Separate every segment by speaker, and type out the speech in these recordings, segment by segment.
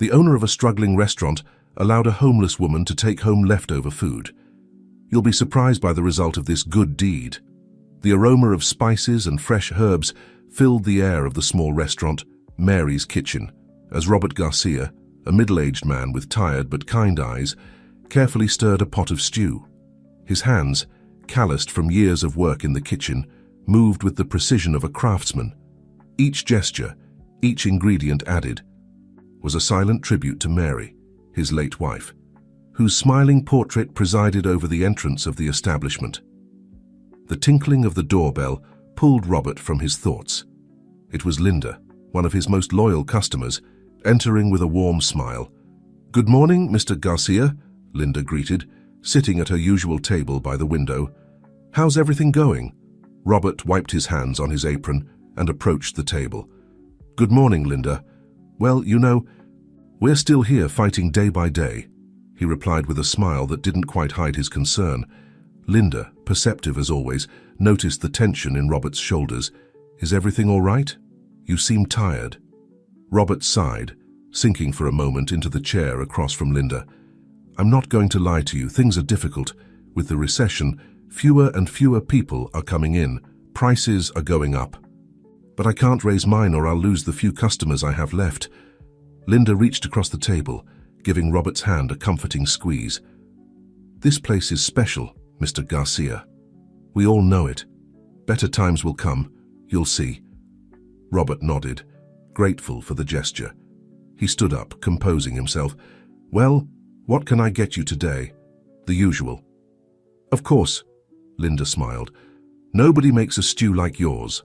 Speaker 1: The owner of a struggling restaurant allowed a homeless woman to take home leftover food. You'll be surprised by the result of this good deed. The aroma of spices and fresh herbs filled the air of the small restaurant, Mary's Kitchen, as Robert Garcia, a middle-aged man with tired but kind eyes, carefully stirred a pot of stew. His hands, calloused from years of work in the kitchen, moved with the precision of a craftsman. Each gesture, each ingredient added, was a silent tribute to Mary, his late wife, whose smiling portrait presided over the entrance of the establishment. The tinkling of the doorbell pulled Robert from his thoughts. It was Linda, one of his most loyal customers, entering with a warm smile. "Good morning, Mr. Garcia," Linda greeted, sitting at her usual table by the window. "How's everything going?" Robert wiped his hands on his apron and approached the table. "Good morning, Linda. Well, you know, we're still here fighting day by day," he replied with a smile that didn't quite hide his concern. Linda, perceptive as always, noticed the tension in Robert's shoulders. "Is everything all right? You seem tired." Robert sighed, sinking for a moment into the chair across from Linda. "I'm not going to lie to you, things are difficult. With the recession, fewer and fewer people are coming in. Prices are going up. But I can't raise mine or I'll lose the few customers I have left." Linda reached across the table, giving Robert's hand a comforting squeeze. "This place is special, Mr. Garcia. We all know it. Better times will come, you'll see." Robert nodded, grateful for the gesture. He stood up, composing himself. "Well, what can I get you today?" "The usual." "Of course," Linda smiled. "Nobody makes a stew like yours."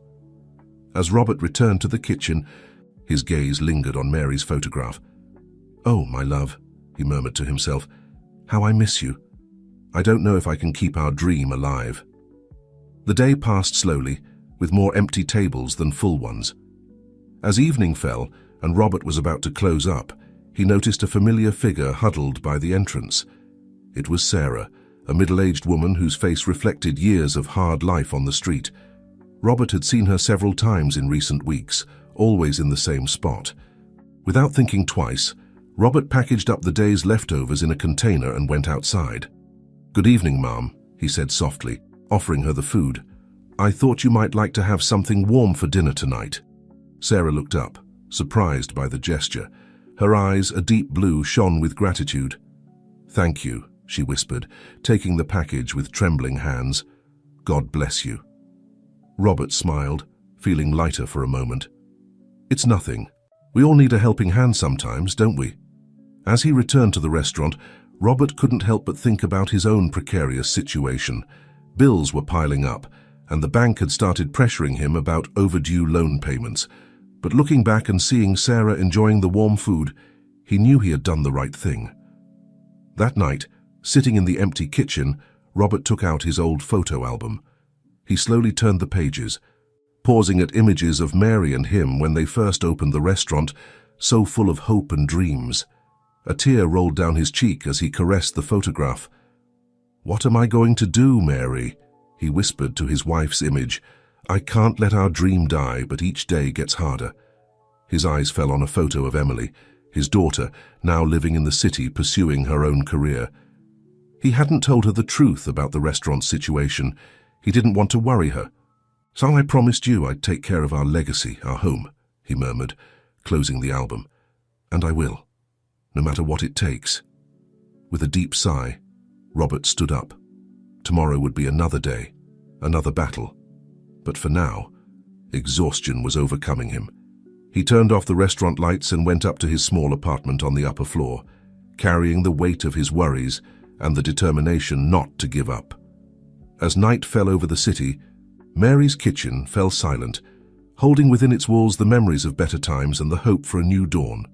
Speaker 1: As Robert returned to the kitchen, his gaze lingered on Mary's photograph. "Oh, my love," he murmured to himself, "how I miss you. I don't know if I can keep our dream alive." The day passed slowly, with more empty tables than full ones. As evening fell and Robert was about to close up, he noticed a familiar figure huddled by the entrance. It was Sarah, a middle-aged woman whose face reflected years of hard life on the street. Robert had seen her several times in recent weeks, always in the same spot. Without thinking twice, Robert packaged up the day's leftovers in a container and went outside. "Good evening, ma'am," he said softly, offering her the food. "I thought you might like to have something warm for dinner tonight." Sarah looked up, surprised by the gesture. Her eyes, a deep blue, shone with gratitude. "Thank you," she whispered, taking the package with trembling hands. "God bless you." Robert smiled, feeling lighter for a moment. "It's nothing. We all need a helping hand sometimes, don't we?" As he returned to the restaurant, Robert couldn't help but think about his own precarious situation. Bills were piling up, and the bank had started pressuring him about overdue loan payments. But looking back and seeing Sarah enjoying the warm food, he knew he had done the right thing. That night, sitting in the empty kitchen, Robert took out his old photo album. He slowly turned the pages, pausing at images of Mary and him when they first opened the restaurant, so full of hope and dreams. A tear rolled down his cheek as he caressed the photograph. "What am I going to do, Mary?" he whispered to his wife's image. "I can't let our dream die, but each day gets harder." His eyes fell on a photo of Emily, his daughter, now living in the city pursuing her own career. He hadn't told her the truth about the restaurant situation. He didn't want to worry her. "So I promised you I'd take care of our legacy, our home," he murmured, closing the album. "And I will, no matter what it takes." With a deep sigh, Robert stood up. Tomorrow would be another day, another battle. But for now, exhaustion was overcoming him. He turned off the restaurant lights and went up to his small apartment on the upper floor, carrying the weight of his worries and the determination not to give up. As night fell over the city, Mary's Kitchen fell silent, holding within its walls the memories of better times and the hope for a new dawn.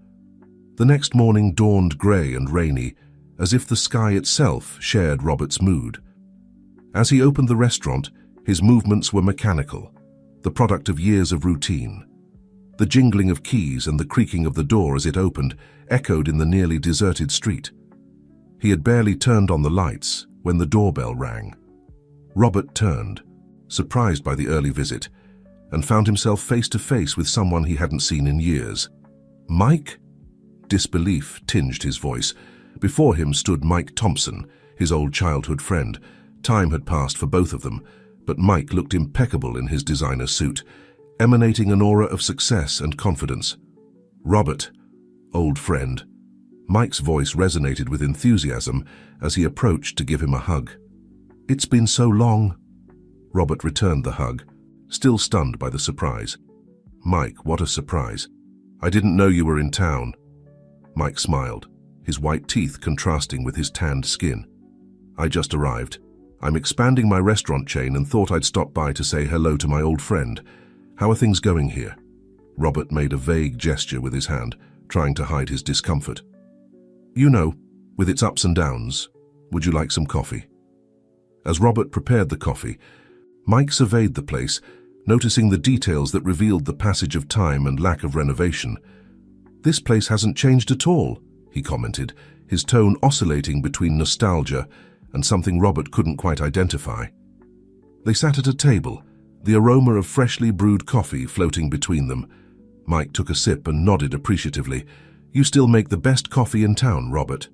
Speaker 1: The next morning dawned grey and rainy, as if the sky itself shared Robert's mood. As he opened the restaurant, his movements were mechanical, the product of years of routine. The jingling of keys and the creaking of the door as it opened echoed in the nearly deserted street. He had barely turned on the lights when the doorbell rang. Robert turned, surprised by the early visit, and found himself face to face with someone he hadn't seen in years. "Mike?" disbelief tinged his voice. Before him stood Mike Thompson, his old childhood friend. Time had passed for both of them, but Mike looked impeccable in his designer suit, emanating an aura of success and confidence. "Robert, old friend." Mike's voice resonated with enthusiasm as he approached to give him a hug. "It's been so long." Robert returned the hug, still stunned by the surprise. "Mike, what a surprise. I didn't know you were in town." Mike smiled, his white teeth contrasting with his tanned skin. "I just arrived. I'm expanding my restaurant chain and thought I'd stop by to say hello to my old friend. How are things going here?" Robert made a vague gesture with his hand, trying to hide his discomfort. "You know, with its ups and downs. Would you like some coffee?" As Robert prepared the coffee, Mike surveyed the place, noticing the details that revealed the passage of time and lack of renovation. "This place hasn't changed at all," he commented, his tone oscillating between nostalgia and something Robert couldn't quite identify. They sat at a table, the aroma of freshly brewed coffee floating between them. Mike took a sip and nodded appreciatively. "You still make the best coffee in town, Robert."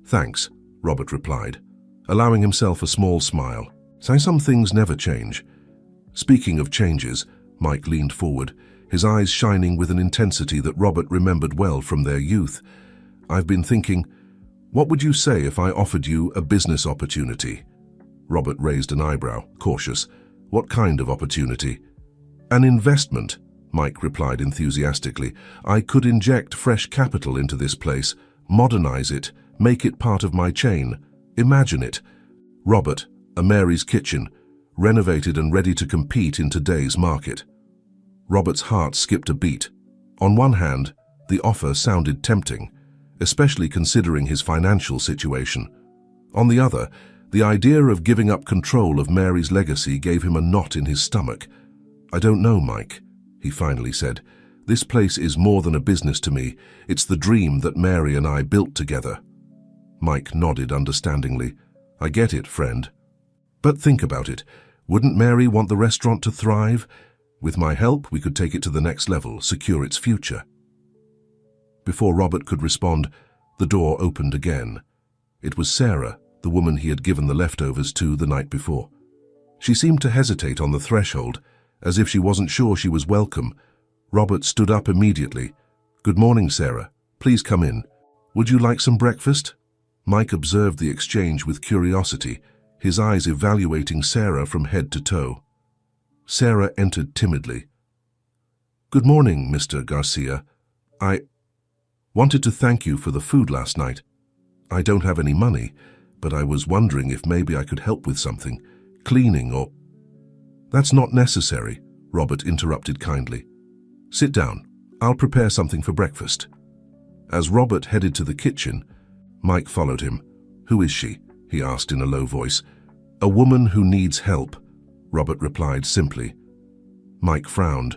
Speaker 1: "Thanks," Robert replied, allowing himself a small smile. Some things never change." Speaking of changes, Mike leaned forward, his eyes shining with an intensity that Robert remembered well from their youth. "I've been thinking, what would you say if I offered you a business opportunity?" Robert raised an eyebrow, cautious. "What kind of opportunity?" "An investment," Mike replied enthusiastically. "I could inject fresh capital into this place, modernize it, make it part of my chain. Imagine it. Robert, a Mary's Kitchen, renovated and ready to compete in today's market." Robert's heart skipped a beat. On one hand, the offer sounded tempting, especially considering his financial situation. On the other, the idea of giving up control of Mary's legacy gave him a knot in his stomach. "I don't know, Mike," he finally said. "This place is more than a business to me. It's the dream that Mary and I built together." Mike nodded understandingly. "I get it, friend. But think about it. Wouldn't Mary want the restaurant to thrive? With my help, we could take it to the next level, secure its future." Before Robert could respond, the door opened again. It was Sarah, the woman he had given the leftovers to the night before. She seemed to hesitate on the threshold, as if she wasn't sure she was welcome. Robert stood up immediately. "Good morning, Sarah. Please come in. Would you like some breakfast?" Mike observed the exchange with curiosity, his eyes evaluating Sarah from head to toe. Sarah entered timidly. "Good morning, Mr. Garcia. I wanted to thank you for the food last night. I don't have any money, but I was wondering if maybe I could help with something, cleaning or—" "That's not necessary," Robert interrupted kindly. "Sit down. I'll prepare something for breakfast." As Robert headed to the kitchen, Mike followed him. "Who is she?" he asked in a low voice. "A woman who needs help," Robert replied simply. Mike frowned.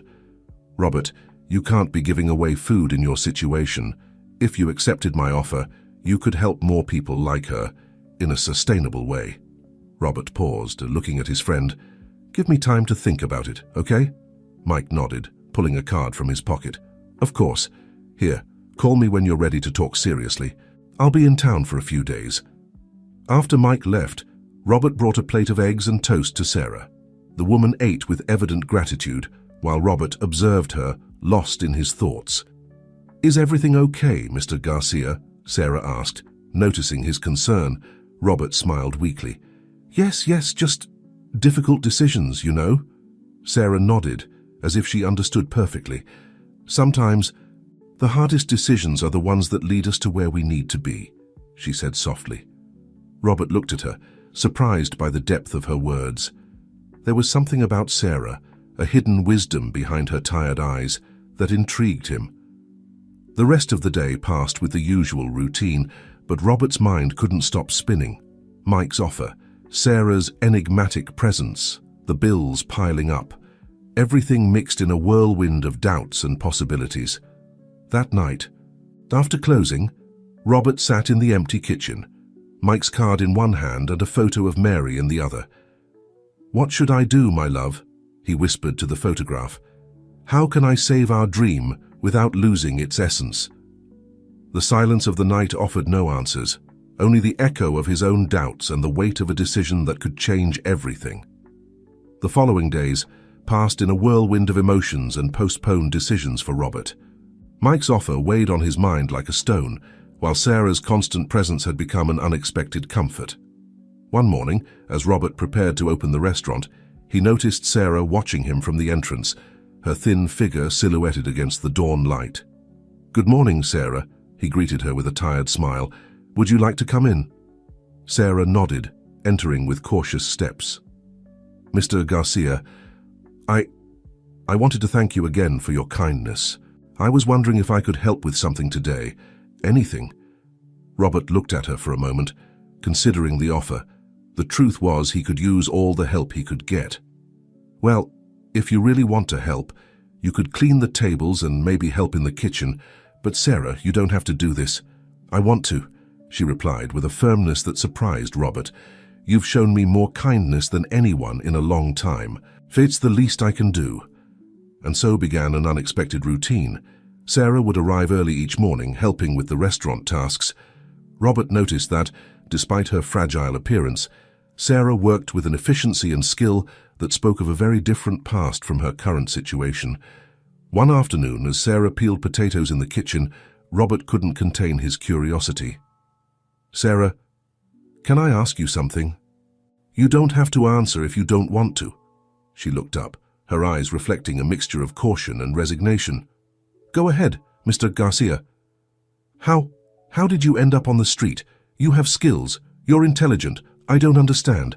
Speaker 1: "Robert, you can't be giving away food in your situation. If you accepted my offer, you could help more people like her, in a sustainable way." Robert paused, looking at his friend. "Give me time to think about it, okay?" Mike nodded, pulling a card from his pocket. "Of course. Here, call me when you're ready to talk seriously. I'll be in town for a few days." After Mike left, Robert brought a plate of eggs and toast to Sarah. The woman ate with evident gratitude, while Robert observed her, lost in his thoughts. "Is everything okay, Mr. Garcia?" Sarah asked. Noticing his concern, Robert smiled weakly. Yes, just difficult decisions, you know." Sarah nodded, as if she understood perfectly. "Sometimes, the hardest decisions are the ones that lead us to where we need to be," she said softly. Robert looked at her, surprised by the depth of her words. There was something about Sarah, a hidden wisdom behind her tired eyes, that intrigued him. The rest of the day passed with the usual routine, but Robert's mind couldn't stop spinning. Mike's offer, Sarah's enigmatic presence, the bills piling up, everything mixed in a whirlwind of doubts and possibilities. That night, after closing, Robert sat in the empty kitchen, Mike's card in one hand and a photo of Mary in the other. "What should I do, my love?" he whispered to the photograph. "How can I save our dream without losing its essence?" The silence of the night offered no answers, only the echo of his own doubts and the weight of a decision that could change everything. The following days passed in a whirlwind of emotions and postponed decisions for Robert. Mike's offer weighed on his mind like a stone, while Sarah's constant presence had become an unexpected comfort. One morning, as Robert prepared to open the restaurant, he noticed Sarah watching him from the entrance, her thin figure silhouetted against the dawn light. "Good morning, Sarah," he greeted her with a tired smile. "Would you like to come in?" Sarah nodded, entering with cautious steps. "Mr. Garcia, I wanted to thank you again for your kindness. I was wondering if I could help with something today. Anything." Robert looked at her for a moment, considering the offer. The truth was he could use all the help he could get. "Well, if you really want to help, you could clean the tables and maybe help in the kitchen. But Sarah, you don't have to do this." "I want to," she replied with a firmness that surprised Robert. "You've shown me more kindness than anyone in a long time. It's the least I can do." And so began an unexpected routine. Sarah would arrive early each morning, helping with the restaurant tasks. Robert noticed that, despite her fragile appearance, Sarah worked with an efficiency and skill that spoke of a very different past from her current situation. One afternoon, as Sarah peeled potatoes in the kitchen, Robert couldn't contain his curiosity. "Sarah, can I ask you something?" "You don't have to answer if you don't want to." She looked up, her eyes reflecting a mixture of caution and resignation. "Go ahead, Mr. Garcia. How did you end up on the street? You have skills. You're intelligent. I don't understand."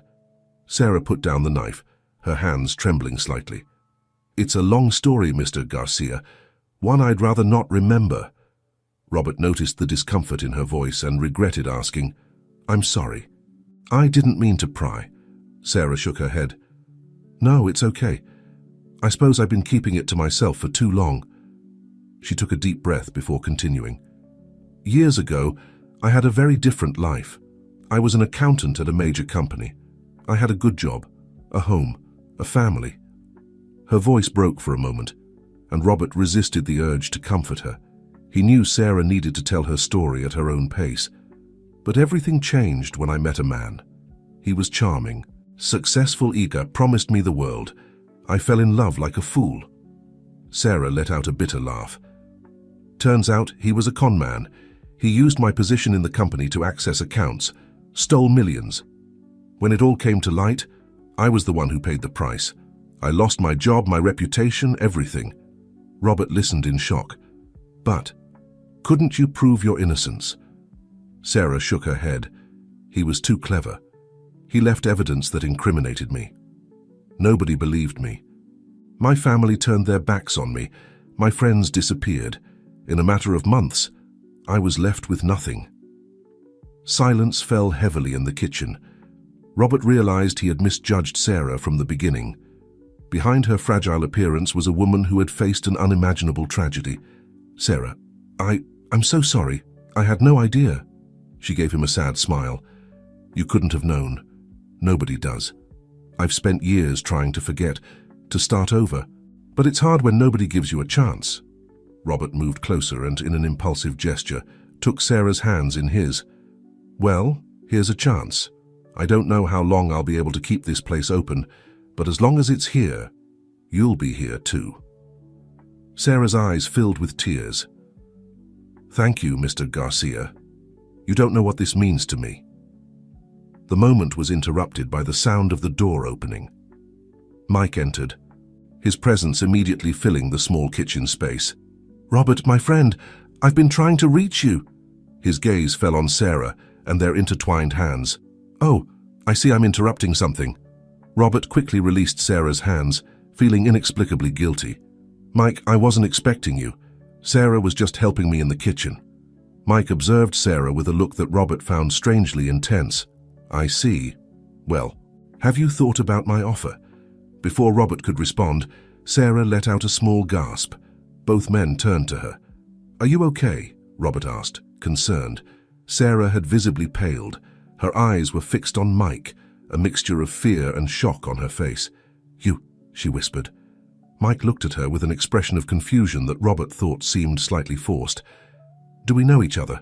Speaker 1: Sarah put down the knife, her hands trembling slightly. "It's a long story, Mr. Garcia, one I'd rather not remember." Robert noticed the discomfort in her voice and regretted asking, "I'm sorry. I didn't mean to pry." Sarah shook her head. "No, it's okay. I suppose I've been keeping it to myself for too long." She took a deep breath before continuing. "Years ago, I had a very different life. I was an accountant at a major company. I had a good job, a home, a family." Her voice broke for a moment, and Robert resisted the urge to comfort her. He knew Sarah needed to tell her story at her own pace. "But everything changed when I met a man. He was charming, successful, eager, promised me the world. I fell in love like a fool." Sarah let out a bitter laugh. "Turns out he was a con man. He used my position in the company to access accounts, stole millions. When it all came to light, I was the one who paid the price. I lost my job, my reputation, everything." Robert listened in shock. "But couldn't you prove your innocence?" Sarah shook her head. "He was too clever. He left evidence that incriminated me. Nobody believed me. My family turned their backs on me. My friends disappeared. In a matter of months, I was left with nothing." Silence fell heavily in the kitchen. Robert realized he had misjudged Sarah from the beginning. Behind her fragile appearance was a woman who had faced an unimaginable tragedy. "Sarah, I'm so sorry. I had no idea." She gave him a sad smile. "You couldn't have known. Nobody does. I've spent years trying to forget, to start over. But it's hard when nobody gives you a chance." Robert moved closer and, in an impulsive gesture, took Sarah's hands in his. "Well, here's a chance. I don't know how long I'll be able to keep this place open, but as long as it's here, you'll be here too." Sarah's eyes filled with tears. "Thank you, Mr. Garcia. You don't know what this means to me." The moment was interrupted by the sound of the door opening. Mike entered, his presence immediately filling the small kitchen space. "Robert, my friend, I've been trying to reach you." His gaze fell on Sarah and their intertwined hands. "Oh, I see I'm interrupting something." Robert quickly released Sarah's hands, feeling inexplicably guilty. "Mike, I wasn't expecting you. Sarah was just helping me in the kitchen." Mike observed Sarah with a look that Robert found strangely intense. "I see. Well, have you thought about my offer?" Before Robert could respond, Sarah let out a small gasp. Both men turned to her. "Are you okay?" Robert asked, concerned. Sarah had visibly paled. Her eyes were fixed on Mike, a mixture of fear and shock on her face. "You," she whispered. Mike looked at her with an expression of confusion that Robert thought seemed slightly forced. Do we know each other?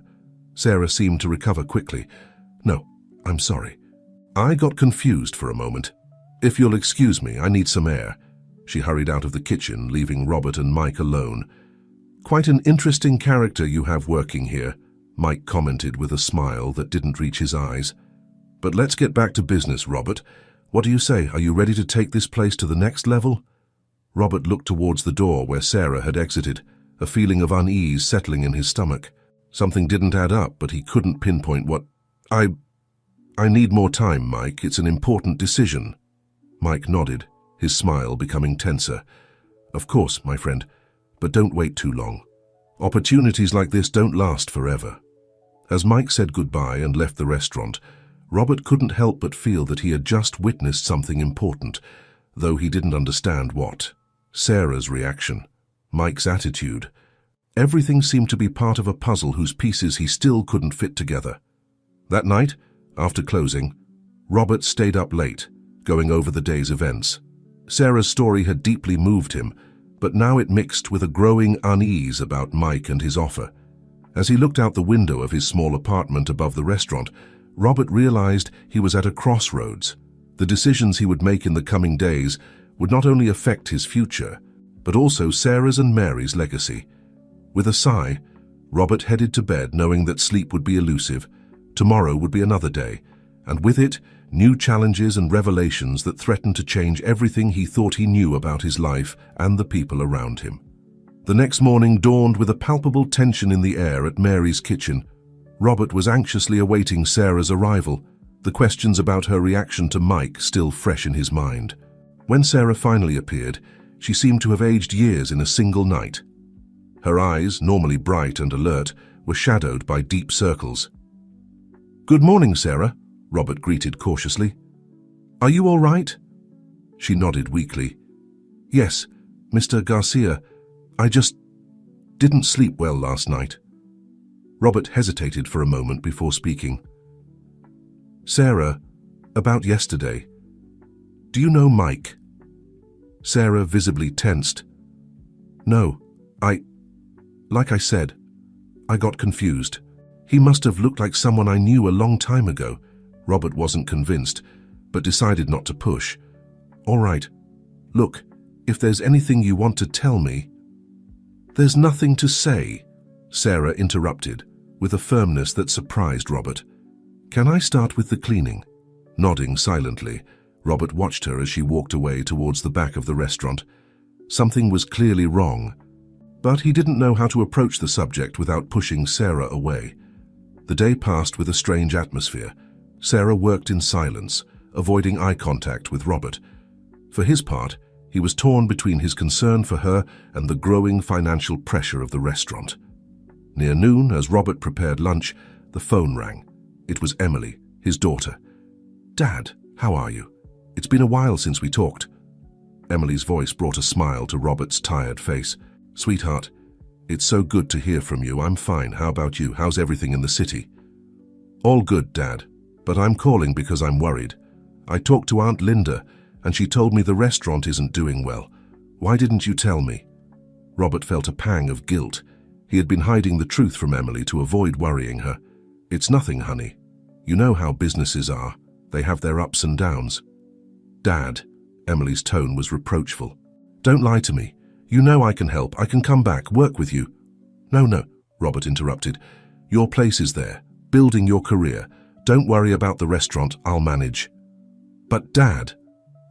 Speaker 1: Sarah seemed to recover quickly. No, I'm sorry. I got confused for a moment. If you'll excuse me, I need some air. She hurried out of the kitchen, leaving Robert and Mike alone. Quite an interesting character you have working here, Mike commented with a smile that didn't reach his eyes. But let's get back to business, Robert. What do you say? Are you ready to take this place to the next level? Robert looked towards the door where Sarah had exited, a feeling of unease settling in his stomach. Something didn't add up, but he couldn't pinpoint what. I need more time, Mike. It's an important decision. Mike nodded, his smile becoming tenser. Of course, my friend, but don't wait too long. Opportunities like this don't last forever. As Mike said goodbye and left the restaurant, Robert couldn't help but feel that he had just witnessed something important, though he didn't understand what. Sarah's reaction, Mike's attitude. Everything seemed to be part of a puzzle whose pieces he still couldn't fit together. That night, after closing, Robert stayed up late, going over the day's events. Sarah's story had deeply moved him, but now it mixed with a growing unease about Mike and his offer. As he looked out the window of his small apartment above the restaurant, Robert realized he was at a crossroads. The decisions he would make in the coming days would not only affect his future, but also Sarah's and Mary's legacy. With a sigh, Robert headed to bed knowing that sleep would be elusive. Tomorrow would be another day, and with it, new challenges and revelations that threatened to change everything he thought he knew about his life and the people around him. The next morning dawned with a palpable tension in the air at Mary's kitchen. Robert was anxiously awaiting Sarah's arrival, the questions about her reaction to Mike still fresh in his mind. When Sarah finally appeared, she seemed to have aged years in a single night. Her eyes, normally bright and alert, were shadowed by deep circles. "Good morning, Sarah," Robert greeted cautiously. "Are you all right?" She nodded weakly. "Yes, Mr. Garcia, I just didn't sleep well last night." Robert hesitated for a moment before speaking. "Sarah, about yesterday. Do you know Mike?" Sarah visibly tensed. "No, like I said, I got confused. He must have looked like someone I knew a long time ago." Robert wasn't convinced, but decided not to push. "All right. Look, if there's anything you want to tell me—" "There's nothing to say," Sarah interrupted, with a firmness that surprised Robert. "Can I start with the cleaning?" Nodding silently, Robert watched her as she walked away towards the back of the restaurant. Something was clearly wrong, but he didn't know how to approach the subject without pushing Sarah away. The day passed with a strange atmosphere. Sarah worked in silence, avoiding eye contact with Robert. For his part, he was torn between his concern for her and the growing financial pressure of the restaurant. Near noon, as Robert prepared lunch, the phone rang. It was Emily, his daughter. "Dad, how are you? It's been a while since we talked." Emily's voice brought a smile to Robert's tired face. "Sweetheart, it's so good to hear from you. I'm fine. How about you? How's everything in the city?" "All good, Dad, but I'm calling because I'm worried. I talked to Aunt Linda, and she told me the restaurant isn't doing well. Why didn't you tell me?" Robert felt a pang of guilt. He had been hiding the truth from Emily to avoid worrying her. "It's nothing, honey. You know how businesses are. They have their ups and downs." "Dad," Emily's tone was reproachful. "Don't lie to me. You know I can help. I can come back, work with you." No, Robert interrupted. "Your place is there, building your career. Don't worry about the restaurant. I'll manage." "But Dad..."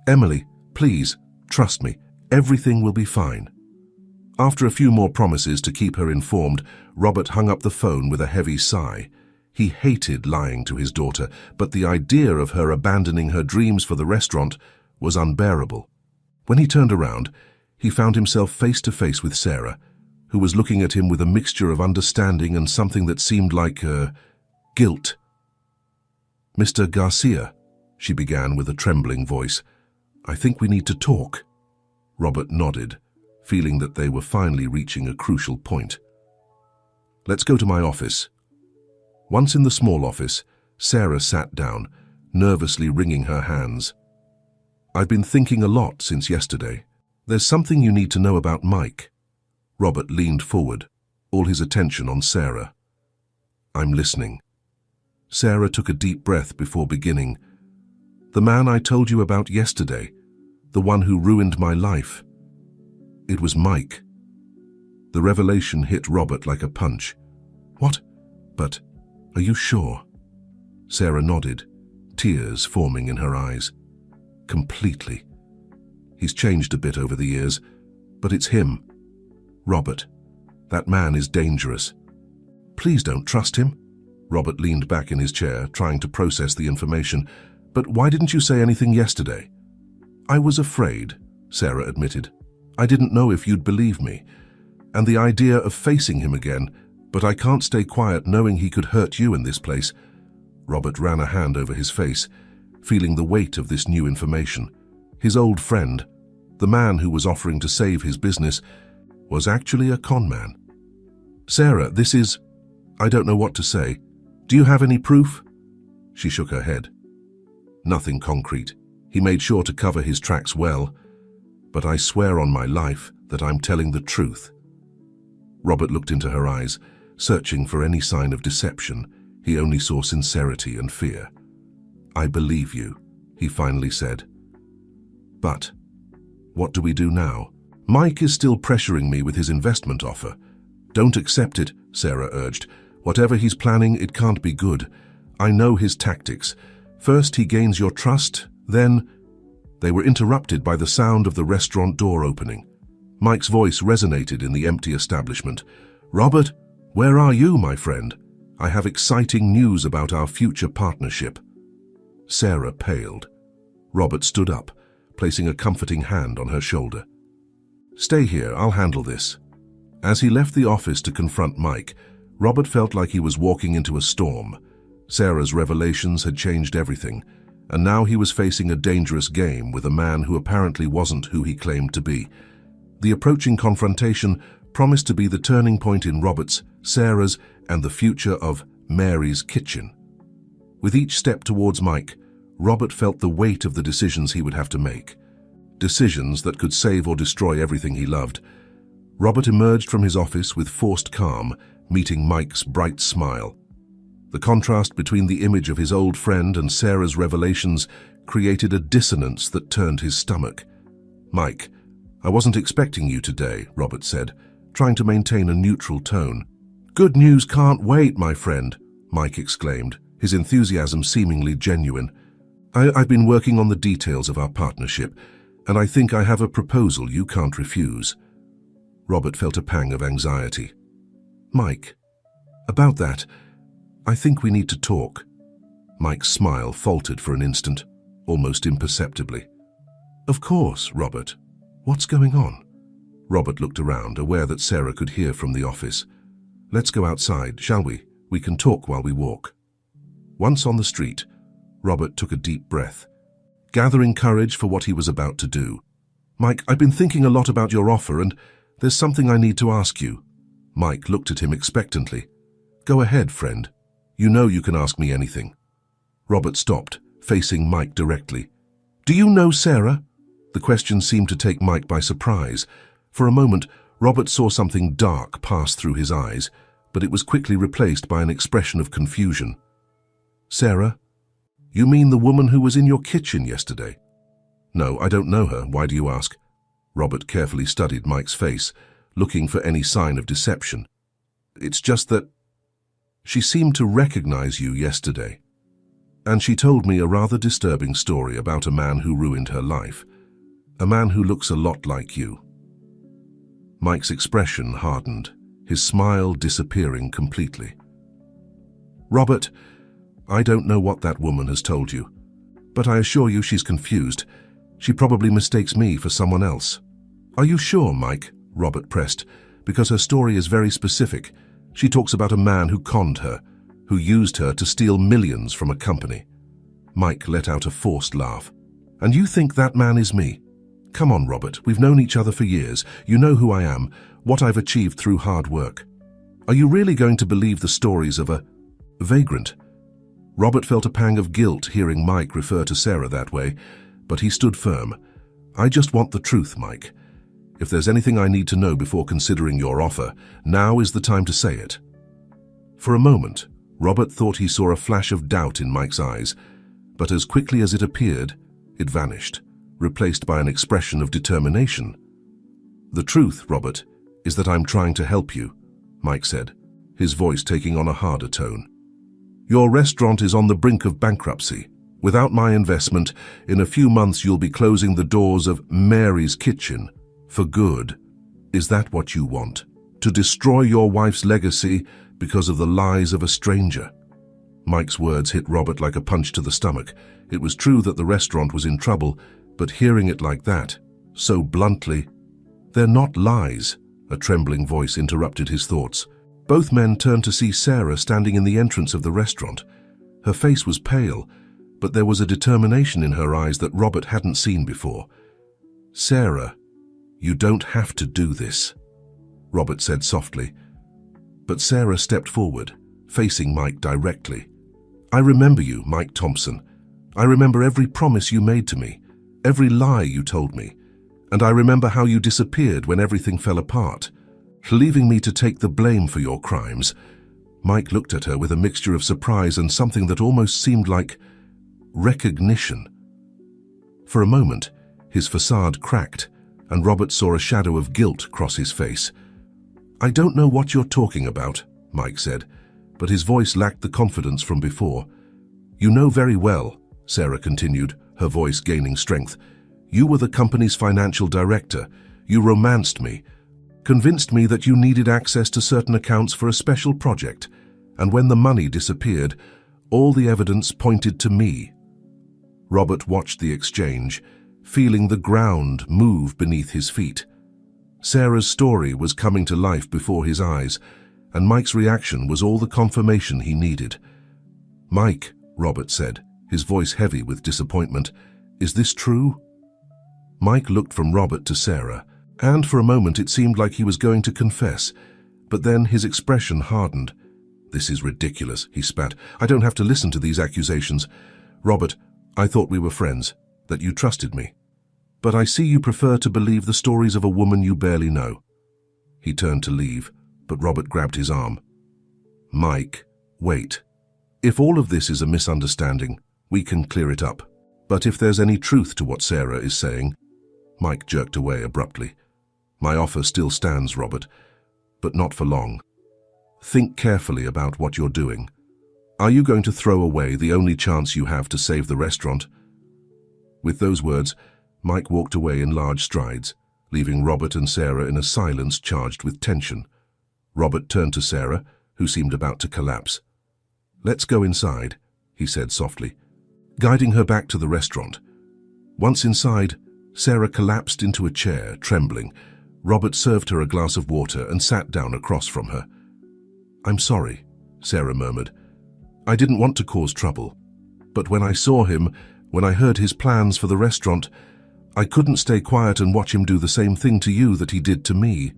Speaker 1: "Emily, please, trust me. Everything will be fine." After a few more promises to keep her informed, Robert hung up the phone with a heavy sigh. He hated lying to his daughter, but the idea of her abandoning her dreams for the restaurant was unbearable. When he turned around, he found himself face to face with Sarah, who was looking at him with a mixture of understanding and something that seemed like guilt. "Mr. Garcia," she began with a trembling voice, "I think we need to talk." Robert nodded, feeling that they were finally reaching a crucial point. "Let's go to my office." Once in the small office, Sarah sat down, nervously wringing her hands. "I've been thinking a lot since yesterday. There's something you need to know about Mike." Robert leaned forward, all his attention on Sarah. I'm listening. Sarah took a deep breath before beginning. The man I told you about yesterday, the one who ruined my life. It was Mike. The revelation hit Robert like a punch. What? But, are you sure? Sarah nodded, tears forming in her eyes. Completely. He's changed a bit over the years, but it's him. Robert. That man is dangerous. Please don't trust him. Robert leaned back in his chair, trying to process the information. But why didn't you say anything yesterday? I was afraid, Sarah admitted. I didn't know if you'd believe me. And the idea of facing him again, but I can't stay quiet knowing he could hurt you in this place. Robert ran a hand over his face, feeling the weight of this new information. His old friend, the man who was offering to save his business, was actually a con man. Sarah, this is... I don't know what to say. Do you have any proof? She shook her head. Nothing concrete. He made sure to cover his tracks well, but I swear on my life that I'm telling the truth. Robert looked into her eyes, searching for any sign of deception. He only saw sincerity and fear. I believe you, he finally said. But what do we do now? Mike is still pressuring me with his investment offer. Don't accept it, Sarah urged. Whatever he's planning, it can't be good. I know his tactics. First he gains your trust, then... They were interrupted by the sound of the restaurant door opening. Mike's voice resonated in the empty establishment. Robert, where are you, my friend? I have exciting news about our future partnership. Sarah paled. Robert stood up, placing a comforting hand on her shoulder. Stay here, I'll handle this. As he left the office to confront Mike, Robert felt like he was walking into a storm. Sarah's revelations had changed everything, and now he was facing a dangerous game with a man who apparently wasn't who he claimed to be. The approaching confrontation promised to be the turning point in Robert's, Sarah's, and the future of Mary's kitchen. With each step towards Mike, Robert felt the weight of the decisions he would have to make. Decisions that could save or destroy everything he loved. Robert emerged from his office with forced calm, meeting Mike's bright smile. The contrast between the image of his old friend and Sarah's revelations created a dissonance that turned his stomach. Mike, I wasn't expecting you today, Robert said, trying to maintain a neutral tone. Good news can't wait, my friend, Mike exclaimed, his enthusiasm seemingly genuine. I've been working on the details of our partnership, and I think I have a proposal you can't refuse. Robert felt a pang of anxiety. Mike, about that, I think we need to talk. Mike's smile faltered for an instant, almost imperceptibly. Of course, Robert. What's going on? Robert looked around, aware that Sarah could hear from the office. Let's go outside, shall we? We can talk while we walk. Once on the street, Robert took a deep breath, gathering courage for what he was about to do. Mike, I've been thinking a lot about your offer, and there's something I need to ask you. Mike looked at him expectantly. Go ahead, friend. You know you can ask me anything. Robert stopped, facing Mike directly. Do you know Sarah? The question seemed to take Mike by surprise. For a moment, Robert saw something dark pass through his eyes, but it was quickly replaced by an expression of confusion. Sarah? You mean the woman who was in your kitchen yesterday? No, I don't know her. Why do you ask? Robert carefully studied Mike's face, looking for any sign of deception. It's just that she seemed to recognize you yesterday, and she told me a rather disturbing story about a man who ruined her life, a man who looks a lot like you. Mike's expression hardened, his smile disappearing completely. Robert, I don't know what that woman has told you, but I assure you she's confused. She probably mistakes me for someone else. Are you sure, Mike? Robert pressed, because her story is very specific. She talks about a man who conned her, who used her to steal millions from a company. Mike let out a forced laugh. And you think that man is me? Come on, Robert, we've known each other for years. You know who I am, what I've achieved through hard work. Are you really going to believe the stories of a vagrant? Robert felt a pang of guilt hearing Mike refer to Sarah that way, but he stood firm. I just want the truth, Mike. If there's anything I need to know before considering your offer, now is the time to say it. For a moment, Robert thought he saw a flash of doubt in Mike's eyes, but as quickly as it appeared, it vanished, replaced by an expression of determination. "The truth, Robert, is that I'm trying to help you," Mike said, his voice taking on a harder tone. "Your restaurant is on the brink of bankruptcy. Without my investment, in a few months you'll be closing the doors of Mary's Kitchen for good. Is that what you want? To destroy your wife's legacy because of the lies of a stranger?" Mike's words hit Robert like a punch to the stomach. It was true that the restaurant was in trouble, but hearing it like that, so bluntly— "They're not lies," a trembling voice interrupted his thoughts. Both men turned to see Sarah standing in the entrance of the restaurant. Her face was pale, but there was a determination in her eyes that Robert hadn't seen before. "Sarah, you don't have to do this," Robert said softly. But Sarah stepped forward, facing Mike directly. "I remember you, Mike Thompson. I remember every promise you made to me, every lie you told me, and I remember how you disappeared when everything fell apart, leaving me to take the blame for your crimes." Mike looked at her with a mixture of surprise and something that almost seemed like recognition. For a moment, his facade cracked, and Robert saw a shadow of guilt cross his face. "I don't know what you're talking about," Mike said, but his voice lacked the confidence from before. "You know very well," Sarah continued, her voice gaining strength. "You were the company's financial director. You romanced me, convinced me that you needed access to certain accounts for a special project, and when the money disappeared, all the evidence pointed to me." Robert watched the exchange, feeling the ground move beneath his feet. Sarah's story was coming to life before his eyes, and Mike's reaction was all the confirmation he needed. "Mike," Robert said, his voice heavy with disappointment, "is this true?" Mike looked from Robert to Sarah, and for a moment it seemed like he was going to confess, but then his expression hardened. "This is ridiculous," he spat. "I don't have to listen to these accusations. Robert, I thought we were friends, that you trusted me. But I see you prefer to believe the stories of a woman you barely know." He turned to leave, but Robert grabbed his arm. "Mike, wait. If all of this is a misunderstanding, we can clear it up. But if there's any truth to what Sarah is saying—" Mike jerked away abruptly. "My offer still stands, Robert, but not for long. Think carefully about what you're doing. Are you going to throw away the only chance you have to save the restaurant?" With those words, Mike walked away in large strides, leaving Robert and Sarah in a silence charged with tension. Robert turned to Sarah, who seemed about to collapse. "Let's go inside," he said softly, guiding her back to the restaurant. Once inside, Sarah collapsed into a chair, trembling. Robert served her a glass of water and sat down across from her. "I'm sorry," Sarah murmured. "I didn't want to cause trouble. But when I saw him, when I heard his plans for the restaurant, I couldn't stay quiet and watch him do the same thing to you that he did to me."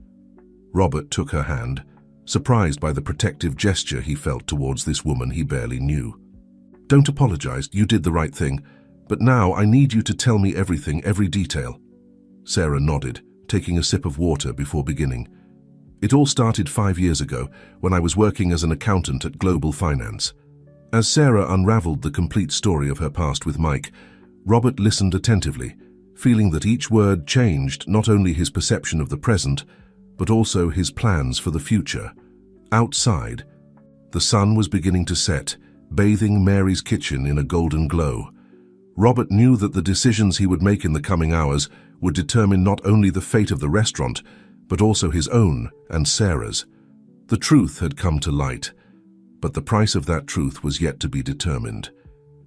Speaker 1: Robert took her hand, surprised by the protective gesture he felt towards this woman he barely knew. "Don't apologize, you did the right thing. But now I need you to tell me everything, every detail." Sarah nodded, taking a sip of water before beginning. "It all started 5 years ago, when I was working as an accountant at Global Finance." As Sarah unraveled the complete story of her past with Mike, Robert listened attentively, feeling that each word changed not only his perception of the present, but also his plans for the future. Outside, the sun was beginning to set, bathing Mary's Kitchen in a golden glow. Robert knew that the decisions he would make in the coming hours would determine not only the fate of the restaurant, but also his own and Sarah's. The truth had come to light, but the price of that truth was yet to be determined.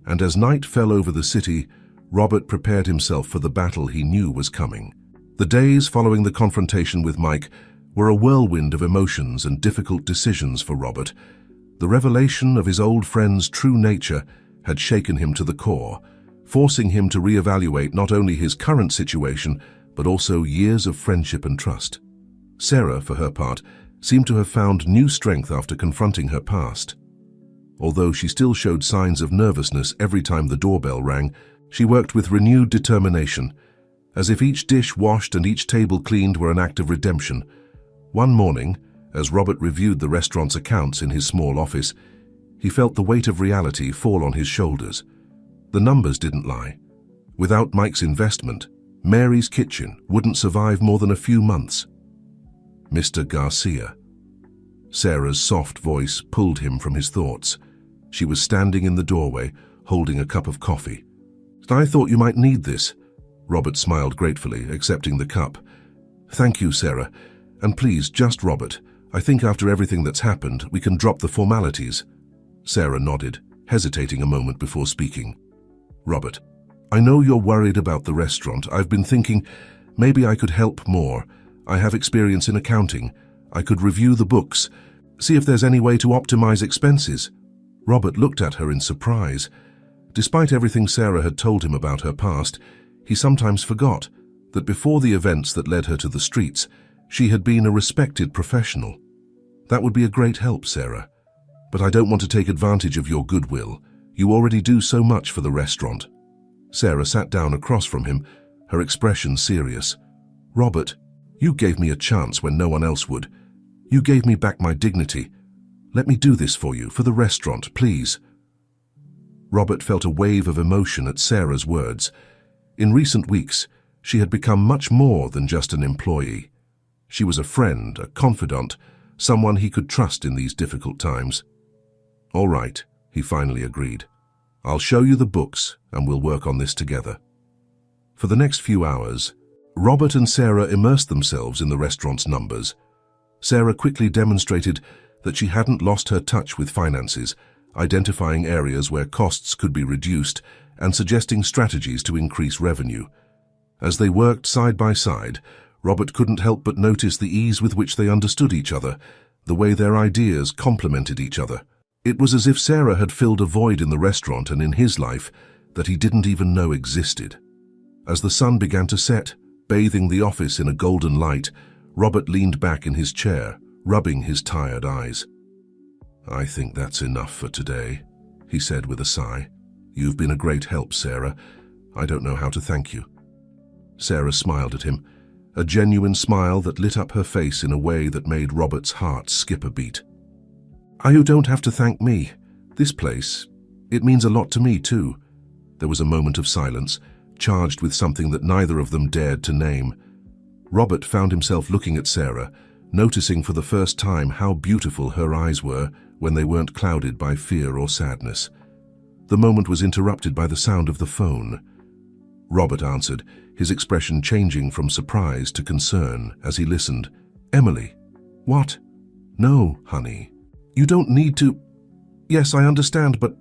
Speaker 1: And as night fell over the city, Robert prepared himself for the battle he knew was coming. The days following the confrontation with Mike were a whirlwind of emotions and difficult decisions for Robert. The revelation of his old friend's true nature had shaken him to the core, forcing him to reevaluate not only his current situation, but also years of friendship and trust. Sarah, for her part, seemed to have found new strength after confronting her past. Although she still showed signs of nervousness every time the doorbell rang, she worked with renewed determination, as if each dish washed and each table cleaned were an act of redemption. One morning, as Robert reviewed the restaurant's accounts in his small office, He felt the weight of reality fall on his shoulders. The numbers didn't lie. Without Mike's investment, Mary's Kitchen wouldn't survive more than a few months. Mr. Garcia. Sarah's soft voice pulled him from his thoughts. She was standing in the doorway, holding a cup of coffee. "I thought you might need this." Robert smiled gratefully, accepting the cup. "Thank you, Sarah. And please, just Robert. I think after everything that's happened, we can drop the formalities." Sarah nodded, hesitating a moment before speaking. "Robert, I know you're worried about the restaurant. I've been thinking maybe I could help more. I have experience in accounting. I could review the books, see if there's any way to optimize expenses." Robert looked at her in surprise. Despite everything Sarah had told him about her past, he sometimes forgot that before the events that led her to the streets, she had been a respected professional. "That would be a great help, Sarah. But I don't want to take advantage of your goodwill. You already do so much for the restaurant." Sarah sat down across from him, her expression serious. "Robert, you gave me a chance when no one else would. You gave me back my dignity. Let me do this for you, for the restaurant, please." Robert felt a wave of emotion at Sarah's words. In recent weeks, she had become much more than just an employee. She was a friend, a confidant, someone he could trust in these difficult times. "All right," he finally agreed. "I'll show you the books and we'll work on this together." For the next few hours, Robert and Sarah immersed themselves in the restaurant's numbers. Sarah quickly demonstrated that she hadn't lost her touch with finances, identifying areas where costs could be reduced and suggesting strategies to increase revenue. As they worked side by side, Robert couldn't help but notice the ease with which they understood each other, the way their ideas complemented each other. It was as if Sarah had filled a void in the restaurant and in his life that he didn't even know existed. As the sun began to set, bathing the office in a golden light, Robert leaned back in his chair, rubbing his tired eyes. "I think that's enough for today," he said with a sigh. "You've been a great help, Sarah. I don't know how to thank you." Sarah smiled at him, a genuine smile that lit up her face in a way that made Robert's heart skip a beat. "You don't have to thank me. This place, it means a lot to me too." There was a moment of silence, charged with something that neither of them dared to name. Robert found himself looking at Sarah, noticing for the first time how beautiful her eyes were when they weren't clouded by fear or sadness. The moment was interrupted by the sound of the phone. Robert answered, his expression changing from surprise to concern as he listened. "Emily." "What?" "No, honey. You don't need to—" "Yes, I understand, but—"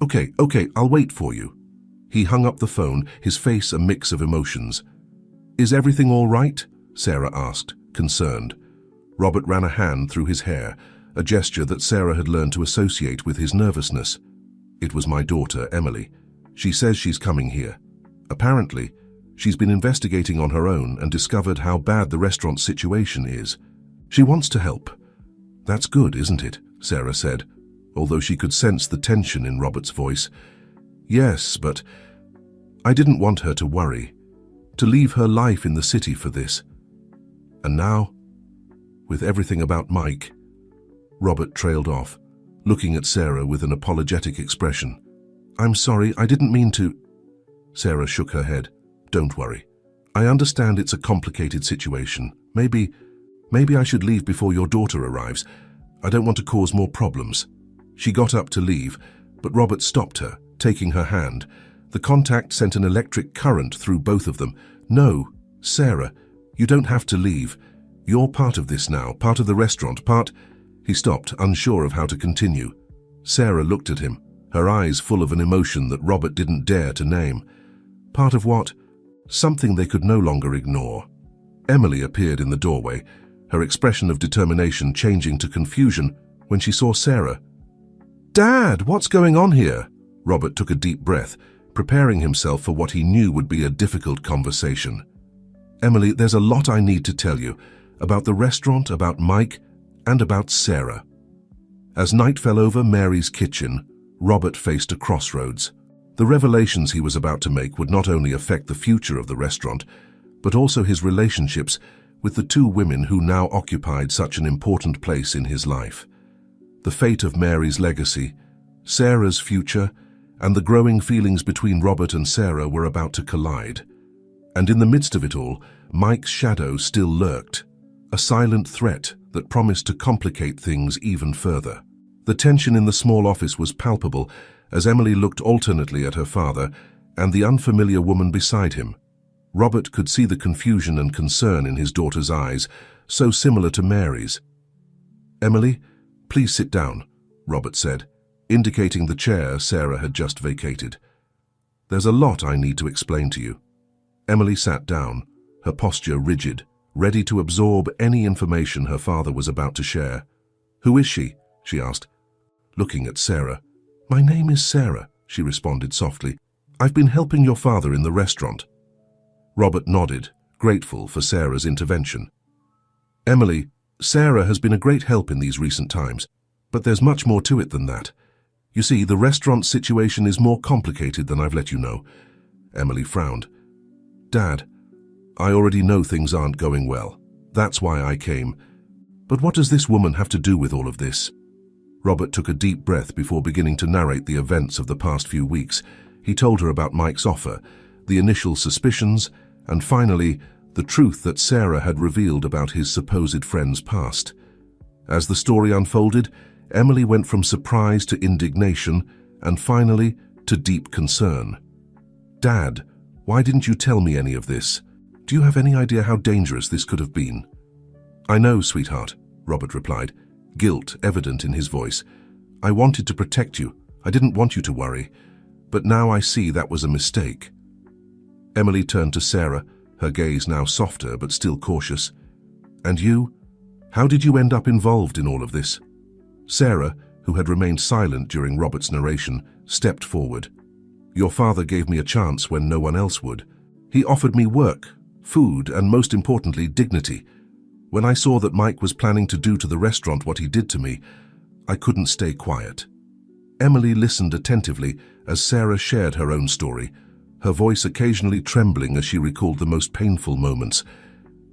Speaker 1: Okay, I'll wait for you." He hung up the phone, his face a mix of emotions. "Is everything all right?" Sarah asked, concerned. Robert ran a hand through his hair, a gesture that Sarah had learned to associate with his nervousness. "It was my daughter, Emily. She says she's coming here. Apparently, she's been investigating on her own and discovered how bad the restaurant situation is. She wants to help." "That's good, isn't it?" Sarah said, although she could sense the tension in Robert's voice. "Yes, but I didn't want her to worry, to leave her life in the city for this. And now, with everything about Mike—" Robert trailed off, looking at Sarah with an apologetic expression. "I'm sorry, I didn't mean to—" Sarah shook her head. "Don't worry. I understand it's a complicated situation. Maybe I should leave before your daughter arrives. I don't want to cause more problems." She got up to leave, but Robert stopped her, taking her hand. The contact sent an electric current through both of them. "No, Sarah, you don't have to leave. You're part of this now, part of the restaurant, part—" He stopped, unsure of how to continue. Sarah looked at him, her eyes full of an emotion that Robert didn't dare to name. Part of what? Something they could no longer ignore. Emily appeared in the doorway, her expression of determination changing to confusion when she saw Sarah. "Dad, what's going on here?" Robert took a deep breath, preparing himself for what he knew would be a difficult conversation. "Emily, there's a lot I need to tell you, about the restaurant, about Mike, and about Sarah." As night fell over Mary's Kitchen, Robert faced a crossroads. The revelations he was about to make would not only affect the future of the restaurant, but also his relationships with the two women who now occupied such an important place in his life. The fate of Mary's legacy Sarah's future and the growing feelings between Robert and Sarah were about to collide. And in the midst of it all, Mike's shadow still lurked, a silent threat that promised to complicate things even further. The tension in the small office was palpable as Emily looked alternately at her father and the unfamiliar woman beside him. Robert could see the confusion and concern in his daughter's eyes, so similar to Mary's. "Emily, please sit down," Robert said, indicating the chair Sarah had just vacated. "There's a lot I need to explain to you." Emily sat down, her posture rigid, ready to absorb any information her father was about to share. "Who is she?" she asked, looking at Sarah. "My name is Sarah," she responded softly. "I've been helping your father in the restaurant." Robert nodded, grateful for Sarah's intervention. "Emily, Sarah has been a great help in these recent times, but there's much more to it than that. You see, the restaurant situation is more complicated than I've let you know." Emily frowned. "Dad, I already know things aren't going well. That's why I came. But what does this woman have to do with all of this?" Robert took a deep breath before beginning to narrate the events of the past few weeks. He told her about Mike's offer, the initial suspicions, and finally, the truth that Sarah had revealed about his supposed friend's past. As the story unfolded, Emily went from surprise to indignation, and finally, to deep concern. "Dad, why didn't you tell me any of this? Do you have any idea how dangerous this could have been?" "I know, sweetheart," Robert replied, guilt evident in his voice. "I wanted to protect you. I didn't want you to worry. But now I see that was a mistake." Emily turned to Sarah, her gaze now softer but still cautious. "And you? How did you end up involved in all of this?" Sarah, who had remained silent during Robert's narration, stepped forward. "Your father gave me a chance when no one else would. He offered me work, food, and most importantly, dignity. When I saw that Mike was planning to do to the restaurant what he did to me, I couldn't stay quiet." Emily listened attentively as Sarah shared her own story, her voice occasionally trembling as she recalled the most painful moments.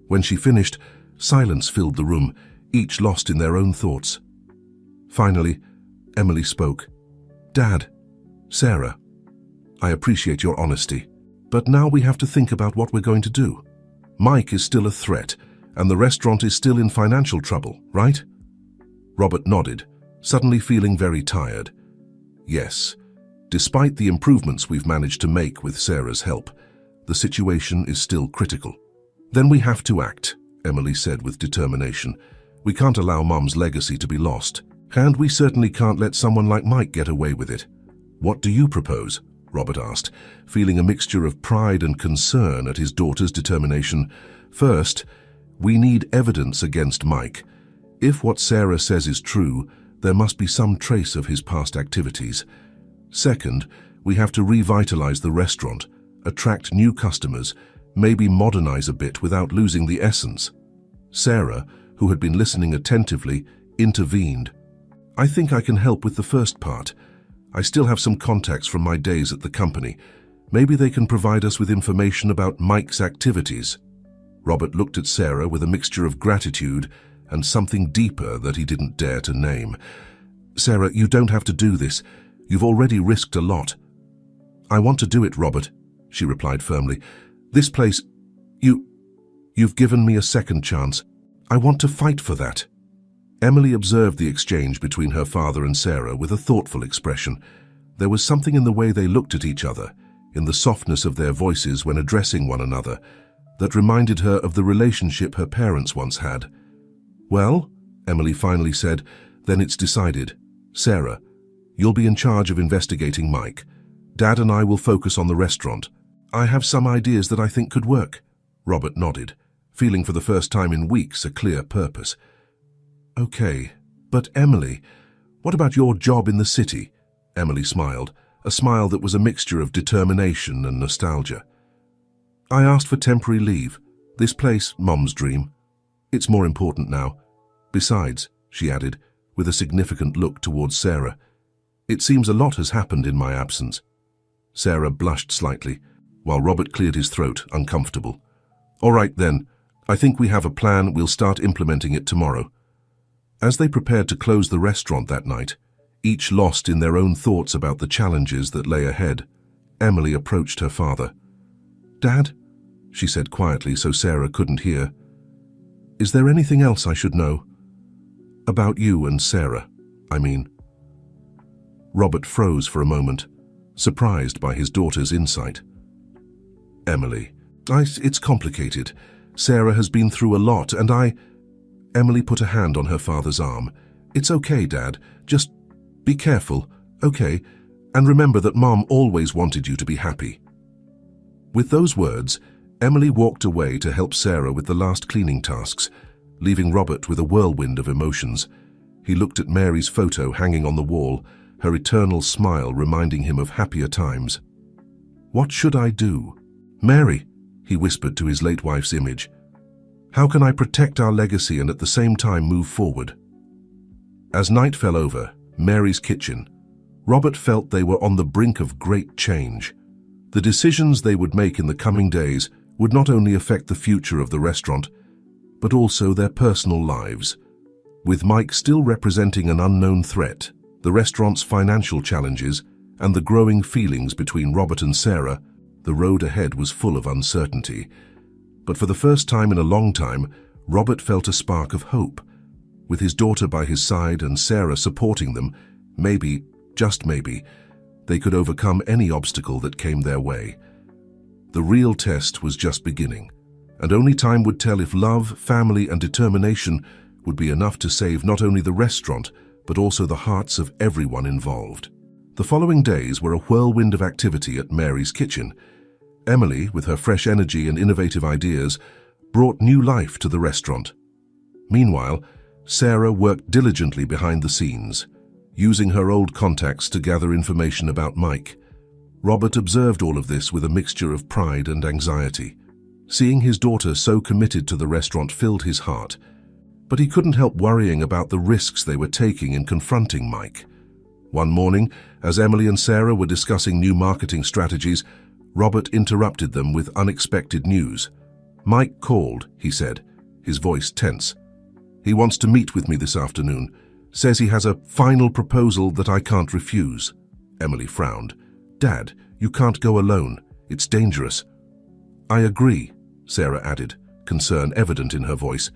Speaker 1: When she finished, silence filled the room, each lost in their own thoughts. Finally, Emily spoke. "Dad, Sarah, I appreciate your honesty, but now we have to think about what we're going to do. Mike is still a threat, and the restaurant is still in financial trouble, right?" Robert nodded, suddenly feeling very tired. "Yes. Despite the improvements we've managed to make with Sarah's help, the situation is still critical." "Then we have to act," Emily said with determination. "We can't allow Mum's legacy to be lost, and we certainly can't let someone like Mike get away with it." "What do you propose?" Robert asked, feeling a mixture of pride and concern at his daughter's determination. "First, we need evidence against Mike. If what Sarah says is true, there must be some trace of his past activities. Second, we have to revitalize the restaurant, attract new customers, maybe modernize a bit without losing the essence." Sarah, who had been listening attentively, intervened. "I think I can help with the first part. I still have some contacts from my days at the company. Maybe they can provide us with information about Mike's activities." Robert looked at Sarah with a mixture of gratitude and something deeper that he didn't dare to name. "Sarah, you don't have to do this. You've already risked a lot." "I want to do it, Robert," she replied firmly. "This place, you've given me a second chance. I want to fight for that." Emily observed the exchange between her father and Sarah with a thoughtful expression. There was something in the way they looked at each other, in the softness of their voices when addressing one another, that reminded her of the relationship her parents once had. "Well," Emily finally said, "then it's decided. Sarah, you'll be in charge of investigating Mike. Dad and I will focus on the restaurant. I have some ideas that I think could work." Robert nodded, feeling for the first time in weeks a clear purpose. "Okay, but Emily, what about your job in the city?" Emily smiled, a smile that was a mixture of determination and nostalgia. "I asked for temporary leave. This place, Mum's dream. It's more important now. Besides," she added, with a significant look towards Sarah, "it seems a lot has happened in my absence." Sarah blushed slightly, while Robert cleared his throat, uncomfortable. "All right then, I think we have a plan. We'll start implementing it tomorrow." As they prepared to close the restaurant that night, each lost in their own thoughts about the challenges that lay ahead. Emily approached her father. "Dad," she said quietly so Sarah couldn't hear, "is there anything else I should know? About you and Sarah, I mean." Robert froze for a moment, surprised by his daughter's insight. "Emily, it's complicated. Sarah has been through a lot, and Emily put a hand on her father's arm. "It's okay, Dad. Just be careful, okay? And remember that Mom always wanted you to be happy." With those words, Emily walked away to help Sarah with the last cleaning tasks, leaving Robert with a whirlwind of emotions. He looked at Mary's photo hanging on the wall, her eternal smile reminding him of happier times. "What should I do? Mary," he whispered to his late wife's image. "How can I protect our legacy and at the same time move forward?" As night fell over Mary's kitchen, Robert felt they were on the brink of great change. The decisions they would make in the coming days would not only affect the future of the restaurant, but also their personal lives. With Mike still representing an unknown threat, the restaurant's financial challenges, and the growing feelings between Robert and Sarah, the road ahead was full of uncertainty. But for the first time in a long time, Robert felt a spark of hope. With his daughter by his side and Sarah supporting them, maybe, just maybe, they could overcome any obstacle that came their way. The real test was just beginning, and only time would tell if love, family, and determination would be enough to save not only the restaurant, but also the hearts of everyone involved. The following days were a whirlwind of activity at Mary's kitchen. Emily, with her fresh energy and innovative ideas, brought new life to the restaurant. Meanwhile, Sarah worked diligently behind the scenes, using her old contacts to gather information about Mike. Robert observed all of this with a mixture of pride and anxiety. Seeing his daughter so committed to the restaurant filled his heart, but he couldn't help worrying about the risks they were taking in confronting Mike. One morning, as Emily and Sarah were discussing new marketing strategies, Robert interrupted them with unexpected news. "Mike called," he said, his voice tense. "He wants to meet with me this afternoon. Says he has a final proposal that I can't refuse." Emily frowned. "Dad, you can't go alone. It's dangerous." "I agree," Sarah added, concern evident in her voice.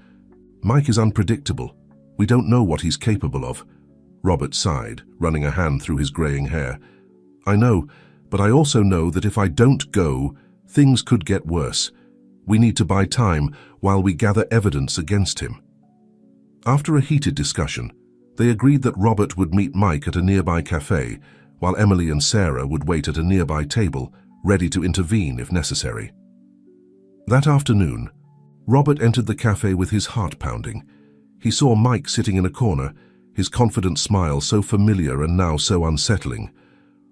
Speaker 1: "Mike is unpredictable. We don't know what he's capable of." Robert sighed, running a hand through his graying hair. "I know, but I also know that if I don't go, things could get worse. We need to buy time while we gather evidence against him." After a heated discussion, they agreed that Robert would meet Mike at a nearby cafe, while Emily and Sarah would wait at a nearby table, ready to intervene if necessary. That afternoon, Robert entered the cafe with his heart pounding. He saw Mike sitting in a corner, his confident smile so familiar and now so unsettling.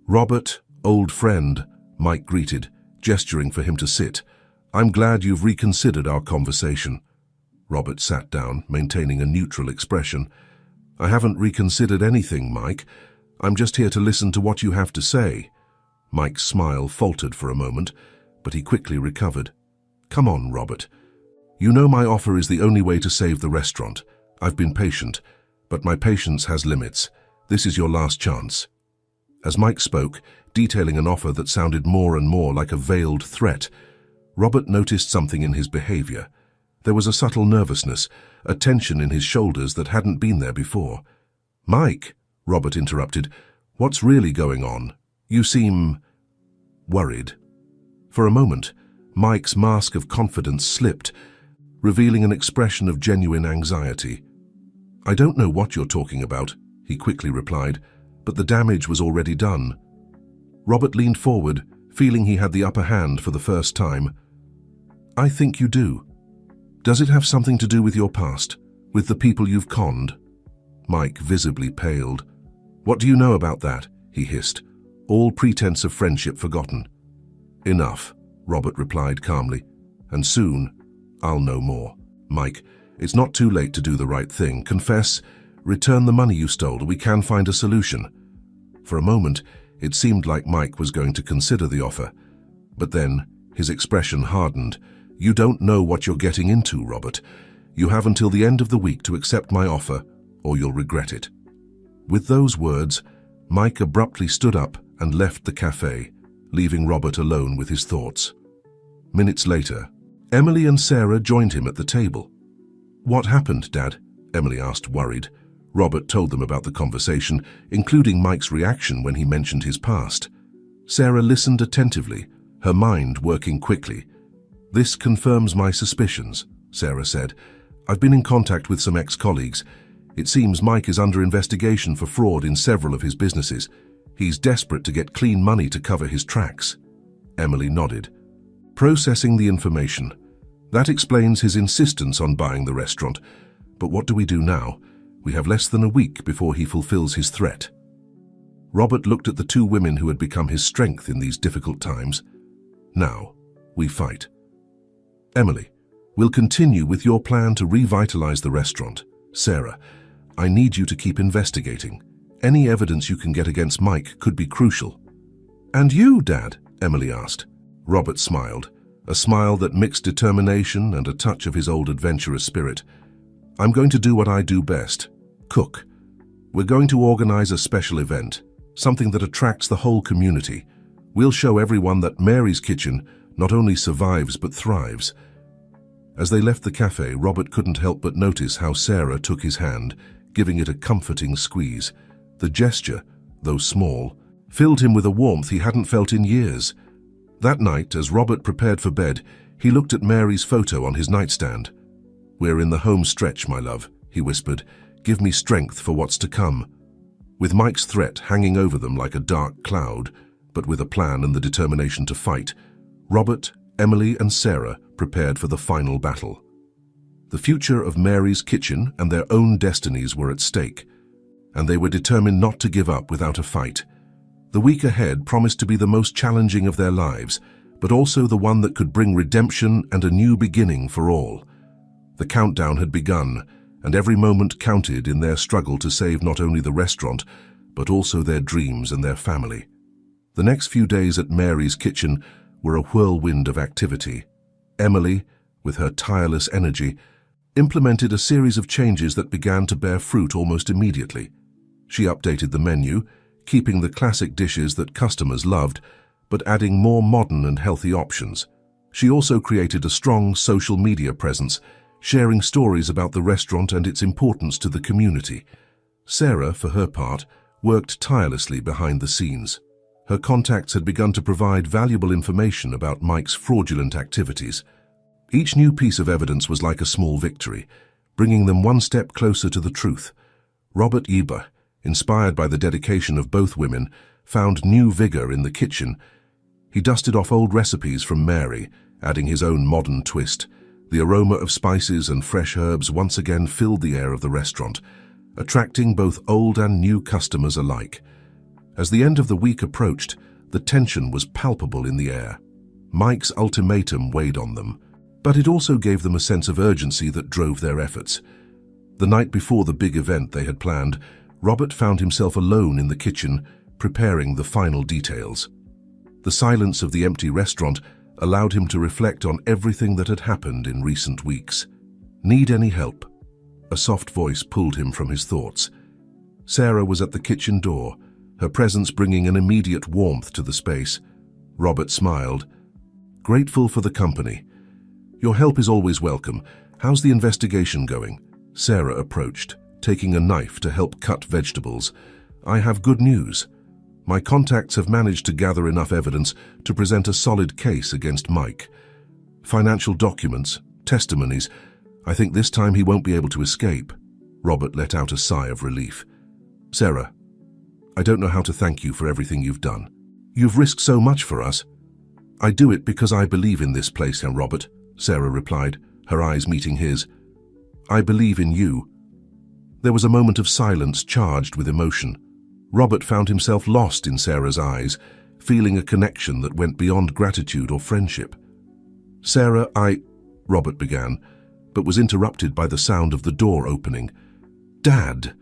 Speaker 1: "Robert, old friend," Mike greeted, gesturing for him to sit. "I'm glad you've reconsidered our conversation." Robert sat down, maintaining a neutral expression. "I haven't reconsidered anything, Mike. I'm just here to listen to what you have to say." Mike's smile faltered for a moment, but he quickly recovered. "Come on, Robert. You know my offer is the only way to save the restaurant. I've been patient, but my patience has limits. This is your last chance." As Mike spoke, detailing an offer that sounded more and more like a veiled threat, Robert noticed something in his behavior. There was a subtle nervousness, a tension in his shoulders that hadn't been there before. "Mike," Robert interrupted, "what's really going on? You seem worried." For a moment, Mike's mask of confidence slipped, revealing an expression of genuine anxiety. "I don't know what you're talking about," he quickly replied, "but the damage was already done." Robert leaned forward, feeling he had the upper hand for the first time. "I think you do. Does it have something to do with your past, with the people you've conned?" Mike visibly paled. "What do you know about that?" he hissed, all pretense of friendship forgotten. "Enough," Robert replied calmly, "and soon I'll know more. Mike, it's not too late to do the right thing. Confess, return the money you stole, we can find a solution." For a moment, it seemed like Mike was going to consider the offer, but then his expression hardened. "You don't know what you're getting into, Robert. You have until the end of the week to accept my offer, or you'll regret it." With those words, Mike abruptly stood up and left the cafe, leaving Robert alone with his thoughts. Minutes later, Emily and Sarah joined him at the table. "What happened, Dad?" Emily asked, worried. Robert told them about the conversation, including Mike's reaction when he mentioned his past. Sarah listened attentively, her mind working quickly. "This confirms my suspicions," Sarah said. "I've been in contact with some ex-colleagues. It seems Mike is under investigation for fraud in several of his businesses. He's desperate to get clean money to cover his tracks." Emily nodded. "Processing the information. That explains his insistence on buying the restaurant. But what do we do now? We have less than a week before he fulfills his threat." Robert looked at the two women who had become his strength in these difficult times. "Now, we fight. Emily, we'll continue with your plan to revitalize the restaurant. Sarah, I need you to keep investigating. Any evidence you can get against Mike could be crucial." "And you, Dad?" Emily asked. Robert smiled, a smile that mixed determination and a touch of his old adventurous spirit. "I'm going to do what I do best. Cook. We're going to organize a special event, something that attracts the whole community. We'll show everyone that Mary's Kitchen not only survives but thrives." As they left the cafe, Robert couldn't help but notice how Sarah took his hand, giving it a comforting squeeze. The gesture, though small, filled him with a warmth he hadn't felt in years. That night, as Robert prepared for bed, he looked at Mary's photo on his nightstand. "We're in the home stretch, my love," he whispered. "Give me strength for what's to come." With Mike's threat hanging over them like a dark cloud, but with a plan and the determination to fight, Robert, Emily, and Sarah prepared for the final battle. The future of Mary's Kitchen and their own destinies were at stake, and they were determined not to give up without a fight. The week ahead promised to be the most challenging of their lives, but also the one that could bring redemption and a new beginning for all. The countdown had begun, and every moment counted in their struggle to save not only the restaurant, but also their dreams and their family. The next few days at Mary's Kitchen were a whirlwind of activity. Emily, with her tireless energy, implemented a series of changes that began to bear fruit almost immediately. She updated the menu, keeping the classic dishes that customers loved, but adding more modern and healthy options. She also created a strong social media presence, sharing stories about the restaurant and its importance to the community. Sarah, for her part, worked tirelessly behind the scenes. Her contacts had begun to provide valuable information about Mike's fraudulent activities. Each new piece of evidence was like a small victory, bringing them one step closer to the truth. Robert Eber, inspired by the dedication of both women, found new vigor in the kitchen. He dusted off old recipes from Mary, adding his own modern twist. The aroma of spices and fresh herbs once again filled the air of the restaurant, attracting both old and new customers alike. As the end of the week approached, the tension was palpable in the air. Mike's ultimatum weighed on them, but it also gave them a sense of urgency that drove their efforts. The night before the big event they had planned, Robert found himself alone in the kitchen, preparing the final details. The silence of the empty restaurant allowed him to reflect on everything that had happened in recent weeks. "Need any help?" A soft voice pulled him from his thoughts. Sarah was at the kitchen door, her presence bringing an immediate warmth to the space. Robert smiled. "Grateful for the company. Your help is always welcome. How's the investigation going?" Sarah approached, taking a knife to help cut vegetables. "I have good news. My contacts have managed to gather enough evidence to present a solid case against Mike. Financial documents, testimonies. I think this time he won't be able to escape." Robert let out a sigh of relief. "Sarah, I don't know how to thank you for everything you've done. You've risked so much for us." "I do it because I believe in this place, Robert," Sarah replied, her eyes meeting his. "I believe in you." There was a moment of silence charged with emotion. Robert found himself lost in Sarah's eyes, feeling a connection that went beyond gratitude or friendship. "Sarah, Robert began, but was interrupted by the sound of the door opening. "Dad!"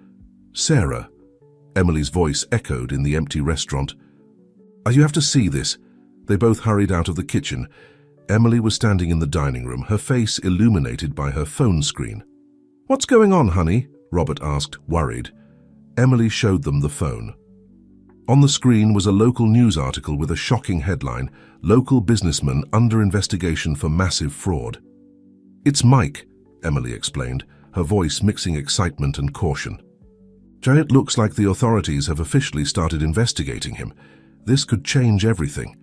Speaker 1: "Sarah!" Emily's voice echoed in the empty restaurant. "You have to see this." They both hurried out of the kitchen. Emily was standing in the dining room, her face illuminated by her phone screen. "What's going on, honey?" Robert asked, worried. Emily showed them the phone. On the screen was a local news article with a shocking headline, "Local businessman under investigation for massive fraud." "It's Mike," Emily explained, her voice mixing excitement and caution. "It looks like the authorities have officially started investigating him. This could change everything."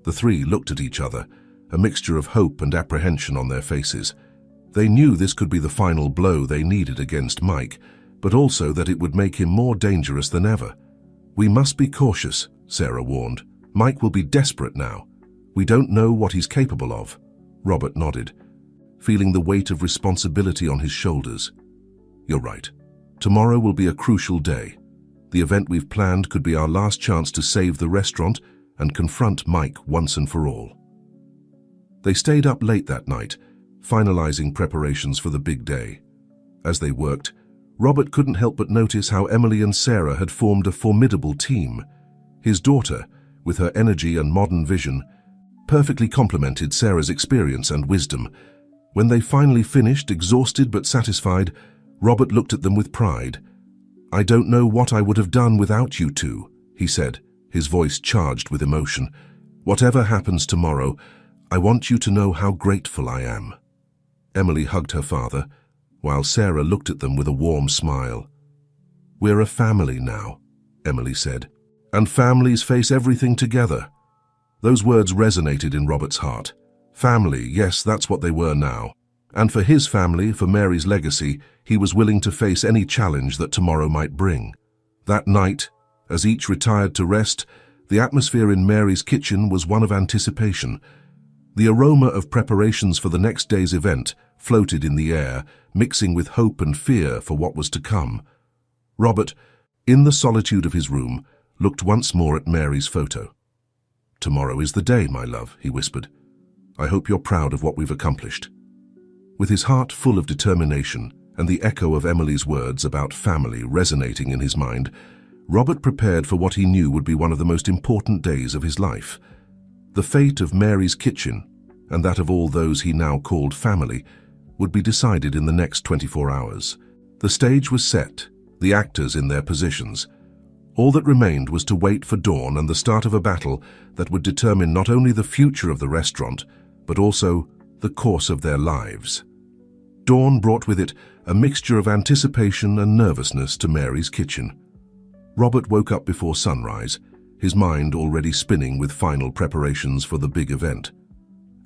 Speaker 1: The three looked at each other, a mixture of hope and apprehension on their faces. They knew this could be the final blow they needed against Mike, but also that it would make him more dangerous than ever. "We must be cautious," Sarah warned. "Mike will be desperate now. We don't know what he's capable of." Robert nodded, feeling the weight of responsibility on his shoulders. "You're right. Tomorrow will be a crucial day. The event we've planned could be our last chance to save the restaurant and confront Mike once and for all." They stayed up late that night, finalizing preparations for the big day. As they worked, Robert couldn't help but notice how Emily and Sarah had formed a formidable team. His daughter, with her energy and modern vision, perfectly complemented Sarah's experience and wisdom. When they finally finished, exhausted but satisfied, Robert looked at them with pride. "I don't know what I would have done without you two," he said, his voice charged with emotion. "Whatever happens tomorrow, I want you to know how grateful I am." Emily hugged her father, while Sarah looked at them with a warm smile. "We're a family now," Emily said, "and families face everything together." Those words resonated in Robert's heart. Family, yes, that's what they were now. And for his family, for Mary's legacy, he was willing to face any challenge that tomorrow might bring. That night, as each retired to rest, the atmosphere in Mary's kitchen was one of anticipation. The aroma of preparations for the next day's event floated in the air, mixing with hope and fear for what was to come. Robert, in the solitude of his room, looked once more at Mary's photo. "Tomorrow is the day, my love," he whispered. "I hope you're proud of what we've accomplished." With his heart full of determination and the echo of Emily's words about family resonating in his mind, Robert prepared for what he knew would be one of the most important days of his life. The fate of Mary's kitchen, and that of all those he now called family, would be decided in the next 24 hours. The stage was set, the actors in their positions. All that remained was to wait for dawn and the start of a battle that would determine not only the future of the restaurant, but also the course of their lives. Dawn brought with it a mixture of anticipation and nervousness to Mary's kitchen. Robert woke up before sunrise, his mind already spinning with final preparations for the big event.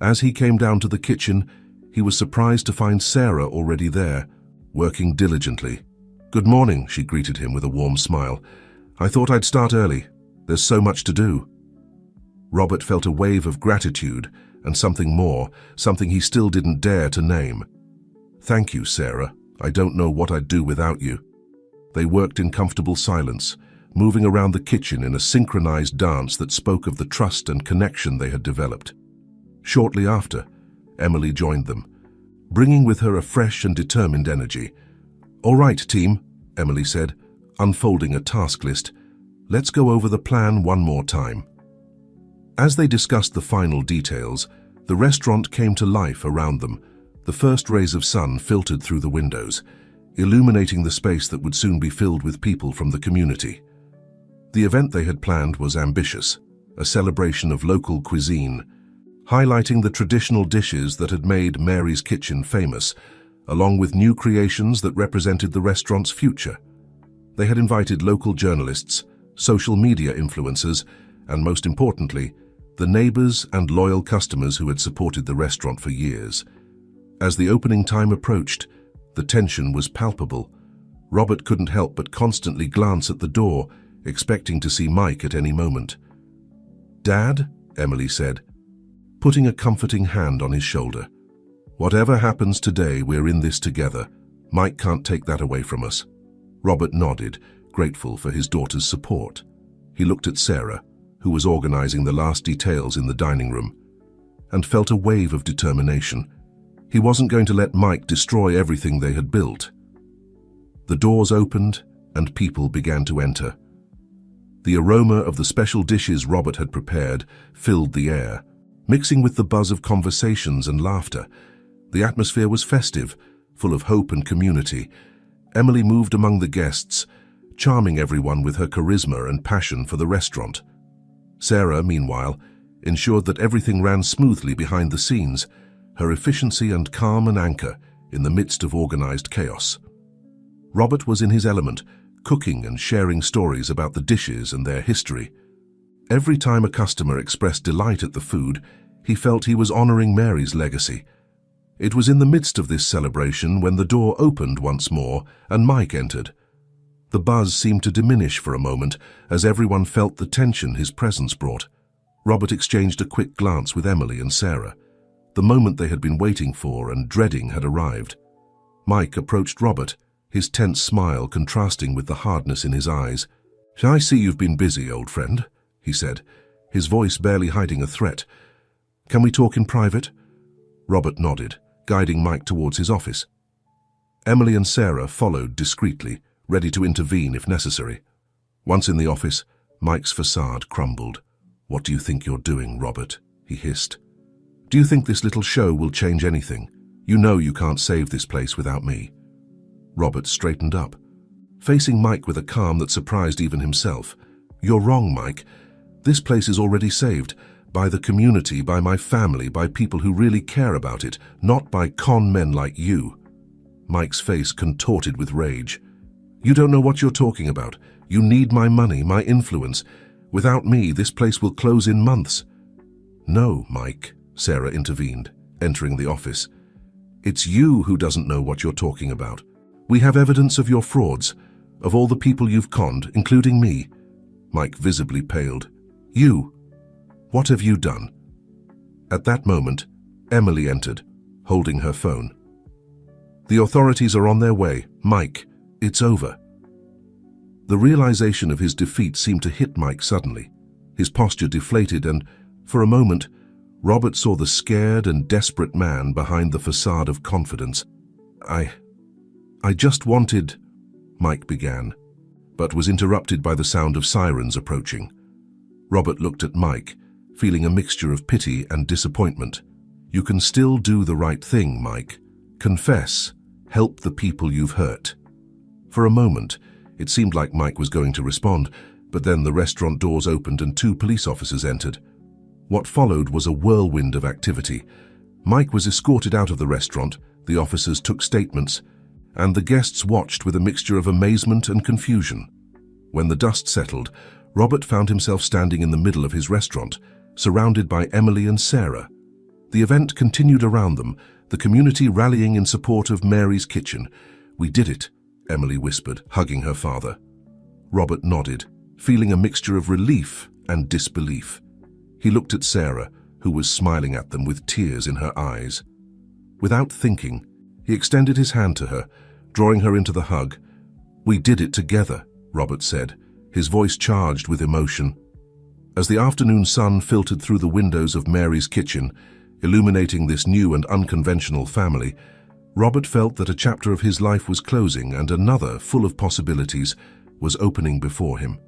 Speaker 1: As he came down to the kitchen, he was surprised to find Sarah already there, working diligently. "Good morning," she greeted him with a warm smile. "I thought I'd start early. There's so much to do." Robert felt a wave of gratitude and something more, something he still didn't dare to name. "Thank you, Sarah. I don't know what I'd do without you." They worked in comfortable silence, moving around the kitchen in a synchronized dance that spoke of the trust and connection they had developed. Shortly after, Emily joined them, bringing with her a fresh and determined energy. "All right, team," Emily said, unfolding a task list. "Let's go over the plan one more time." As they discussed the final details, the restaurant came to life around them. The first rays of sun filtered through the windows, illuminating the space that would soon be filled with people from the community. The event they had planned was ambitious, a celebration of local cuisine, highlighting the traditional dishes that had made Mary's kitchen famous, along with new creations that represented the restaurant's future. They had invited local journalists, social media influencers, and most importantly, the neighbors and loyal customers who had supported the restaurant for years. As the opening time approached, the tension was palpable. Robert couldn't help but constantly glance at the door, expecting to see Mike at any moment. "Dad," Emily said, putting a comforting hand on his shoulder. "Whatever happens today, we're in this together. Mike can't take that away from us." Robert nodded, grateful for his daughter's support. He looked at Sarah, who was organizing the last details in the dining room, and felt a wave of determination. He wasn't going to let Mike destroy everything they had built. The doors opened, and people began to enter. The aroma of the special dishes Robert had prepared filled the air, mixing with the buzz of conversations and laughter. The atmosphere was festive, full of hope and community. Emily moved among the guests, charming everyone with her charisma and passion for the restaurant. Sarah, meanwhile, ensured that everything ran smoothly behind the scenes, her efficiency and calm an anchor in the midst of organized chaos. Robert was in his element, cooking and sharing stories about the dishes and their history. Every time a customer expressed delight at the food, he felt he was honoring Mary's legacy. It was in the midst of this celebration when the door opened once more and Mike entered. The buzz seemed to diminish for a moment as everyone felt the tension his presence brought. Robert exchanged a quick glance with Emily and Sarah. The moment they had been waiting for and dreading had arrived. Mike approached Robert, his tense smile contrasting with the hardness in his eyes. "I see you've been busy, old friend," he said, his voice barely hiding a threat. "Can we talk in private?" Robert nodded, guiding Mike towards his office. Emily and Sarah followed discreetly, ready to intervene if necessary. Once in the office, Mike's facade crumbled. "What do you think you're doing, Robert?" he hissed. "Do you think this little show will change anything? You know you can't save this place without me." Robert straightened up, facing Mike with a calm that surprised even himself. "You're wrong, Mike. This place is already saved. By the community, by my family, by people who really care about it, not by con men like you." Mike's face contorted with rage. "You don't know what you're talking about. You need my money, my influence. Without me, this place will close in months." "No, Mike," Sarah intervened, entering the office. "It's you who doesn't know what you're talking about. We have evidence of your frauds, of all the people you've conned, including me." Mike visibly paled. "You? What have you done?" At that moment, Emily entered, holding her phone. "The authorities are on their way. Mike, it's over." The realization of his defeat seemed to hit Mike suddenly. His posture deflated and, for a moment, Robert saw the scared and desperate man behind the facade of confidence. I just wanted," Mike began, but was interrupted by the sound of sirens approaching. Robert looked at Mike, feeling a mixture of pity and disappointment. "You can still do the right thing, Mike. Confess. Help the people you've hurt." For a moment, it seemed like Mike was going to respond, but then the restaurant doors opened and 2 police officers entered. What followed was a whirlwind of activity. Mike was escorted out of the restaurant, the officers took statements, and the guests watched with a mixture of amazement and confusion. When the dust settled, Robert found himself standing in the middle of his restaurant, surrounded by Emily and Sarah. The event continued around them, the community rallying in support of Mary's Kitchen. "We did it," Emily whispered, hugging her father. Robert nodded, feeling a mixture of relief and disbelief. He looked at Sarah, who was smiling at them with tears in her eyes. Without thinking, he extended his hand to her, drawing her into the hug. "We did it together," Robert said, his voice charged with emotion. As the afternoon sun filtered through the windows of Mary's Kitchen, illuminating this new and unconventional family, Robert felt that a chapter of his life was closing and another, full of possibilities, was opening before him.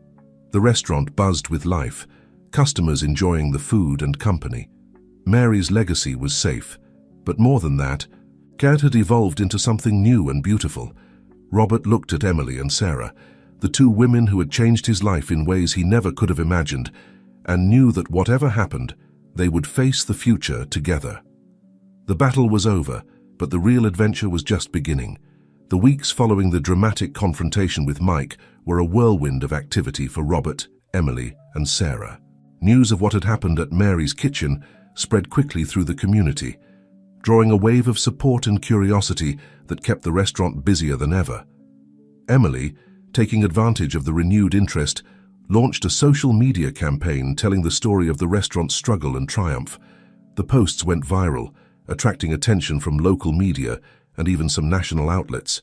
Speaker 1: The restaurant buzzed with life, customers enjoying the food and company. Mary's legacy was safe, but more than that, Cat had evolved into something new and beautiful. Robert looked at Emily and Sarah, the 2 women who had changed his life in ways he never could have imagined, and knew that whatever happened, they would face the future together. The battle was over, but the real adventure was just beginning. The weeks following the dramatic confrontation with Mike were a whirlwind of activity for Robert, Emily, and Sarah. News of what had happened at Mary's Kitchen spread quickly through the community, drawing a wave of support and curiosity that kept the restaurant busier than ever. Emily, taking advantage of the renewed interest, launched a social media campaign telling the story of the restaurant's struggle and triumph. The posts went viral, attracting attention from local media and even some national outlets.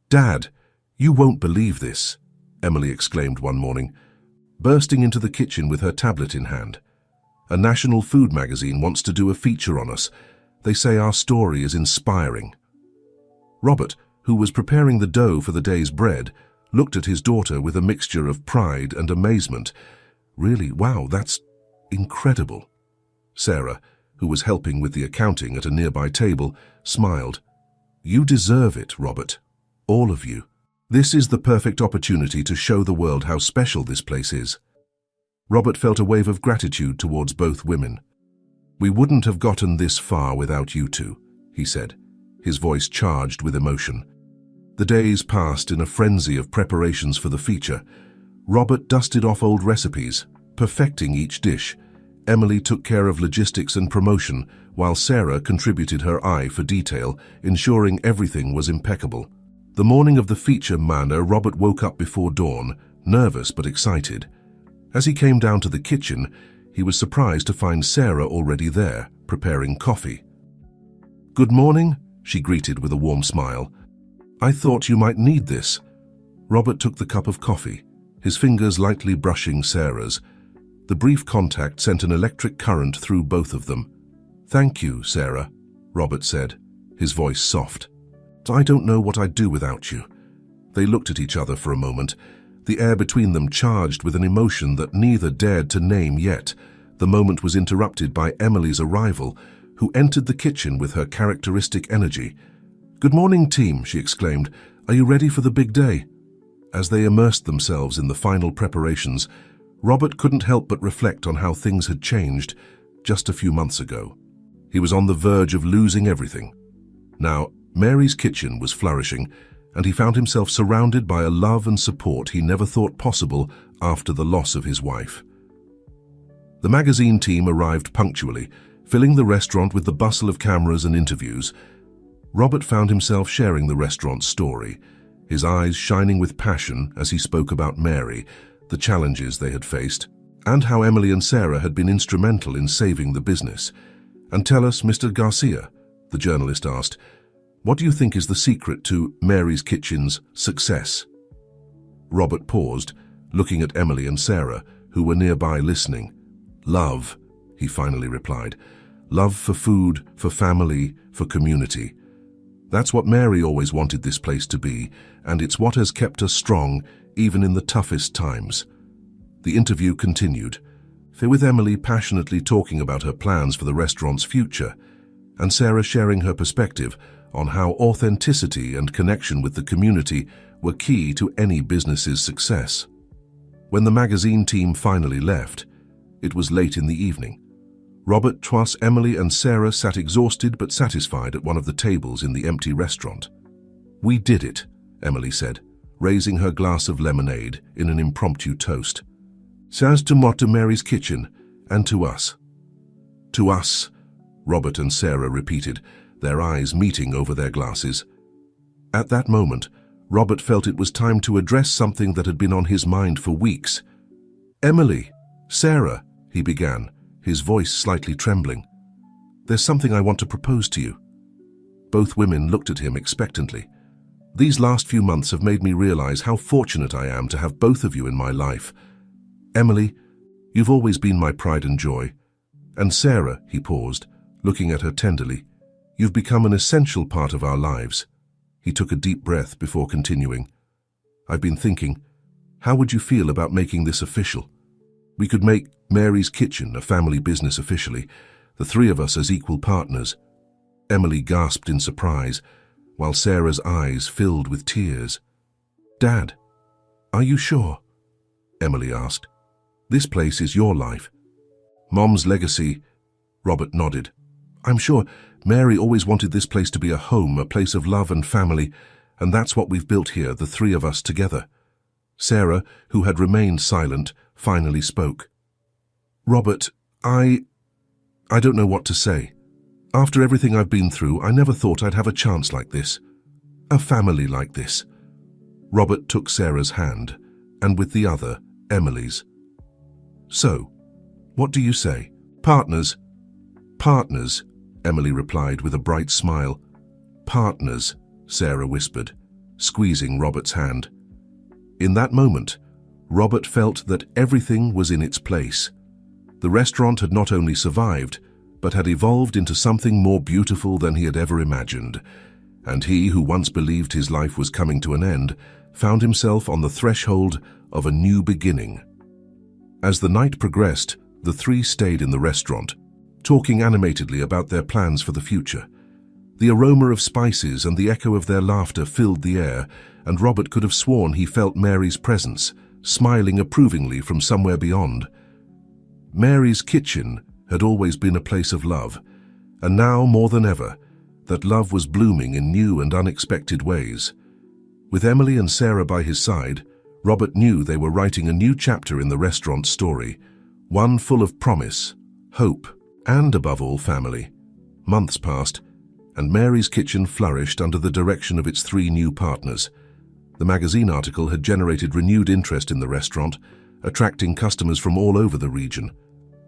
Speaker 1: "Dad, you won't believe this," Emily exclaimed one morning, bursting into the kitchen with her tablet in hand. "A national food magazine wants to do a feature on us. They say our story is inspiring." Robert, who was preparing the dough for the day's bread, looked at his daughter with a mixture of pride and amazement. "Really, wow, that's incredible." Sarah, who was helping with the accounting at a nearby table, smiled. "You deserve it, Robert. All of you." This is the perfect opportunity to show the world how special this place is. Robert felt a wave of gratitude towards both women. "We wouldn't have gotten this far without you two," he said, his voice charged with emotion. The days passed in a frenzy of preparations for the feature. Robert dusted off old recipes, perfecting each dish. Emily took care of logistics and promotion, while Sarah contributed her eye for detail, ensuring everything was impeccable. The morning of the feature manor, Robert woke up before dawn, nervous but excited. As he came down to the kitchen, he was surprised to find Sarah already there, preparing coffee. "Good morning," she greeted with a warm smile. "I thought you might need this." Robert took the cup of coffee, his fingers lightly brushing Sarah's. The brief contact sent an electric current through both of them. "Thank you, Sarah," Robert said, his voice soft. "I don't know what I'd do without you." They looked at each other for a moment, the air between them charged with an emotion that neither dared to name yet. The moment was interrupted by Emily's arrival, who entered the kitchen with her characteristic energy. "Good morning, team," she exclaimed. "Are you ready for the big day?" As they immersed themselves in the final preparations, Robert couldn't help but reflect on how things had changed just a few months ago. He was on the verge of losing everything. Now, Mary's kitchen was flourishing, and he found himself surrounded by a love and support he never thought possible after the loss of his wife. The magazine team arrived punctually, filling the restaurant with the bustle of cameras and interviews. Robert found himself sharing the restaurant's story, his eyes shining with passion as he spoke about Mary, the challenges they had faced, and how Emily and Sarah had been instrumental in saving the business. "And tell us, Mr. Garcia," the journalist asked, "what do you think is the secret to Mary's Kitchen's success?" Robert paused, looking at Emily and Sarah, who were nearby listening. "Love," he finally replied. "Love for food, for family, for community. That's what Mary always wanted this place to be, and it's what has kept us strong, even in the toughest times." The interview continued, with Emily passionately talking about her plans for the restaurant's future, and Sarah sharing her perspective on how authenticity and connection with the community were key to any business's success. When the magazine team finally left, it was late in the evening. Robert, Twas, Emily and Sarah sat exhausted but satisfied at one of the tables in the empty restaurant. "We did it," Emily said, raising her glass of lemonade in an impromptu toast. "Sans to moi to Mary's Kitchen, and to us." "To us," Robert and Sarah repeated, their eyes meeting over their glasses. At that moment, Robert felt it was time to address something that had been on his mind for weeks. "Emily, Sarah," he began, his voice slightly trembling. "There's something I want to propose to you." Both women looked at him expectantly. "These last few months have made me realize how fortunate I am to have both of you in my life. Emily, you've always been my pride and joy. And Sarah," he paused, looking at her tenderly, "you've become an essential part of our lives." He took a deep breath before continuing. "I've been thinking, how would you feel about making this official? We could make Mary's Kitchen a family business officially, the three of us as equal partners." Emily gasped in surprise, while Sarah's eyes filled with tears. "Dad, are you sure?" Emily asked. "This place is your life. Mom's legacy." Robert nodded. "I'm sure Mary always wanted this place to be a home, a place of love and family, and that's what we've built here, the three of us together." Sarah, who had remained silent, finally spoke. "Robert, I don't know what to say. After everything I've been through, I never thought I'd have a chance like this. A family like this." Robert took Sarah's hand, and with the other, Emily's. "So, what do you say? Partners?" "Partners," Emily replied with a bright smile. "Partners," Sarah whispered, squeezing Robert's hand. In that moment, Robert felt that everything was in its place. The restaurant had not only survived, but had evolved into something more beautiful than he had ever imagined, and he, who once believed his life was coming to an end, found himself on the threshold of a new beginning. As the night progressed, the three stayed in the restaurant, talking animatedly about their plans for the future. The aroma of spices and the echo of their laughter filled the air, and Robert could have sworn he felt Mary's presence, smiling approvingly from somewhere beyond. Mary's Kitchen had always been a place of love, and now, more than ever, that love was blooming in new and unexpected ways. With Emily and Sarah by his side, Robert knew they were writing a new chapter in the restaurant's story, one full of promise, hope, and, above all, family. Months passed, and Mary's Kitchen flourished under the direction of its 3 new partners. The magazine article had generated renewed interest in the restaurant, attracting customers from all over the region.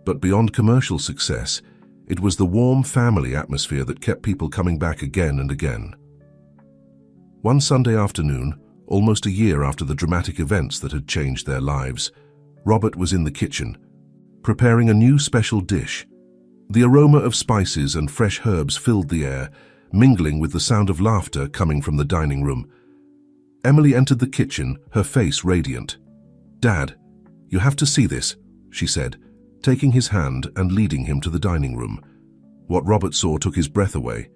Speaker 1: But beyond commercial success, it was the warm family atmosphere that kept people coming back again and again. One Sunday afternoon, almost a year after the dramatic events that had changed their lives, Robert was in the kitchen, preparing a new special dish. The aroma of spices and fresh herbs filled the air, mingling with the sound of laughter coming from the dining room. Emily entered the kitchen, her face radiant. "Dad, you have to see this," she said, taking his hand and leading him to the dining room. What Robert saw took his breath away.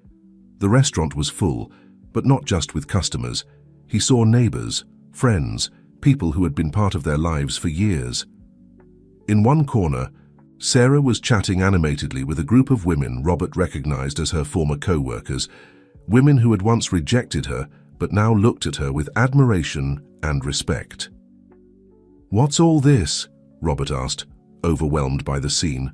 Speaker 1: The restaurant was full, but not just with customers. He saw neighbors, friends, people who had been part of their lives for years. In one corner, Sarah was chatting animatedly with a group of women Robert recognized as her former co-workers, women who had once rejected her but now looked at her with admiration and respect. "What's all this?" Robert asked, overwhelmed by the scene.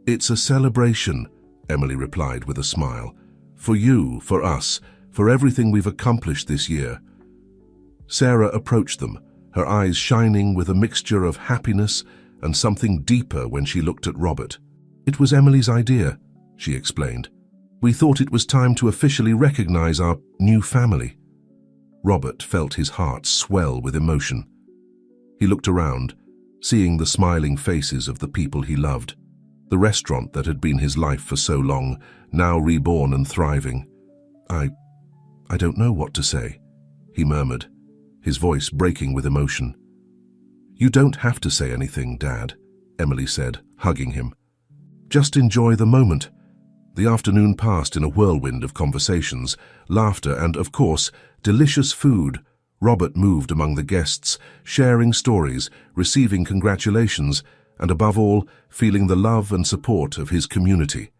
Speaker 1: "It's a celebration," Emily replied with a smile. "For you, for us, for everything we've accomplished this year." Sarah approached them, her eyes shining with a mixture of happiness and something deeper when she looked at Robert. "It was Emily's idea," she explained. "We thought it was time to officially recognize our new family." Robert felt his heart swell with emotion. He looked around, seeing the smiling faces of the people he loved. The restaurant that had been his life for so long, now reborn and thriving. I don't know what to say," he murmured, his voice breaking with emotion. "You don't have to say anything, Dad," Emily said, hugging him. "Just enjoy the moment." The afternoon passed in a whirlwind of conversations, laughter, and, of course, delicious food. Robert moved among the guests, sharing stories, receiving congratulations, and above all, feeling the love and support of his community.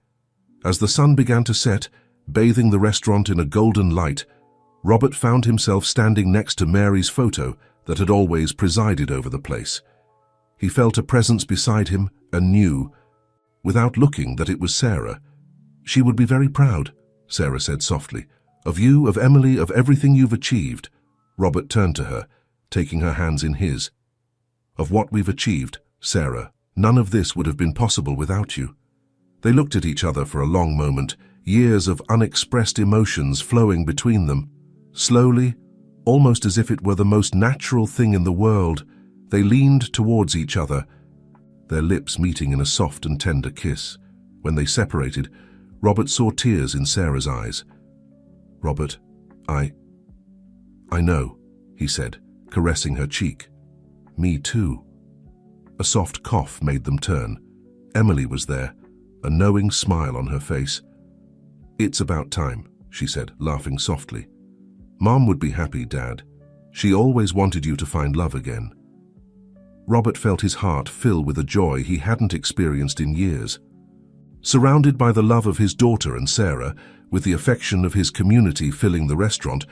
Speaker 1: As the sun began to set, bathing the restaurant in a golden light, Robert found himself standing next to Mary's photo that had always presided over the place. He felt a presence beside him and knew, without looking, that it was Sarah. "She would be very proud," Sarah said softly, "of you, of Emily, of everything you've achieved." Robert turned to her, taking her hands in his. "Of what we've achieved, Sarah, none of this would have been possible without you." They looked at each other for a long moment, years of unexpressed emotions flowing between them. Slowly, almost as if it were the most natural thing in the world, they leaned towards each other, their lips meeting in a soft and tender kiss. When they separated, Robert saw tears in Sarah's eyes. "Robert, I know," he said, caressing her cheek. "Me too." A soft cough made them turn. Emily was there, a knowing smile on her face. "It's about time," she said, laughing softly. "Mom would be happy, Dad. She always wanted you to find love again." Robert felt his heart fill with a joy he hadn't experienced in years. Surrounded by the love of his daughter and Sarah, with the affection of his community filling the restaurant,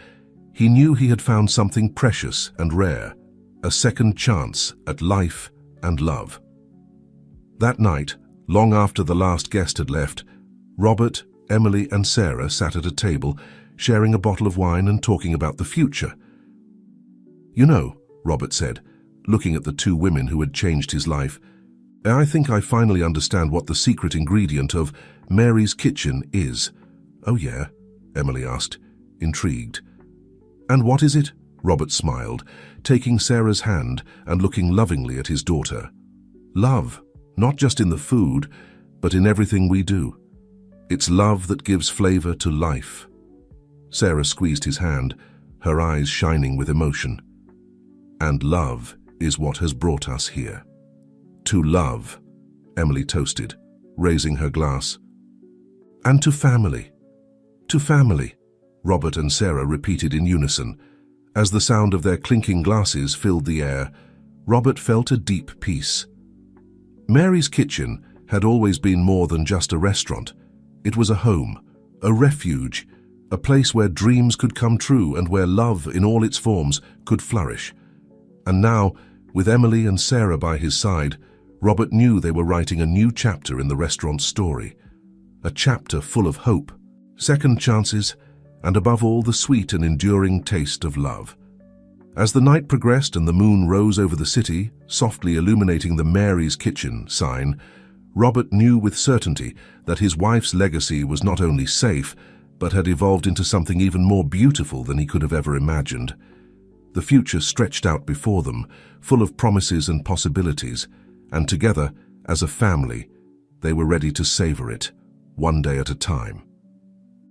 Speaker 1: he knew he had found something precious and rare, a second chance at life and love. That night, long after the last guest had left, Robert, Emily, and Sarah sat at a table, sharing a bottle of wine and talking about the future. "You know," Robert said, looking at the 2 women who had changed his life, "I think I finally understand what the secret ingredient of Mary's Kitchen is." "Oh yeah?" Emily asked, intrigued. "And what is it?" Robert smiled, taking Sarah's hand and looking lovingly at his daughter. "Love, not just in the food, but in everything we do. It's love that gives flavor to life." Sarah squeezed his hand, her eyes shining with emotion. "And love is what has brought us here." "To love," Emily toasted, raising her glass. "And to family." "To family," Robert and Sarah repeated in unison, As the sound of their clinking glasses filled the air, Robert felt a deep peace. Mary's Kitchen had always been more than just a restaurant. It was a home, a refuge, a place where dreams could come true and where love in all its forms could flourish. And now, with Emily and Sarah by his side, Robert knew they were writing a new chapter in the restaurant's story. A chapter full of hope, second chances, and above all the sweet and enduring taste of love. As the night progressed and the moon rose over the city, softly illuminating the Mary's Kitchen sign, Robert knew with certainty that his wife's legacy was not only safe, but had evolved into something even more beautiful than he could have ever imagined. The future stretched out before them, full of promises and possibilities, and together, as a family, they were ready to savor it, one day at a time.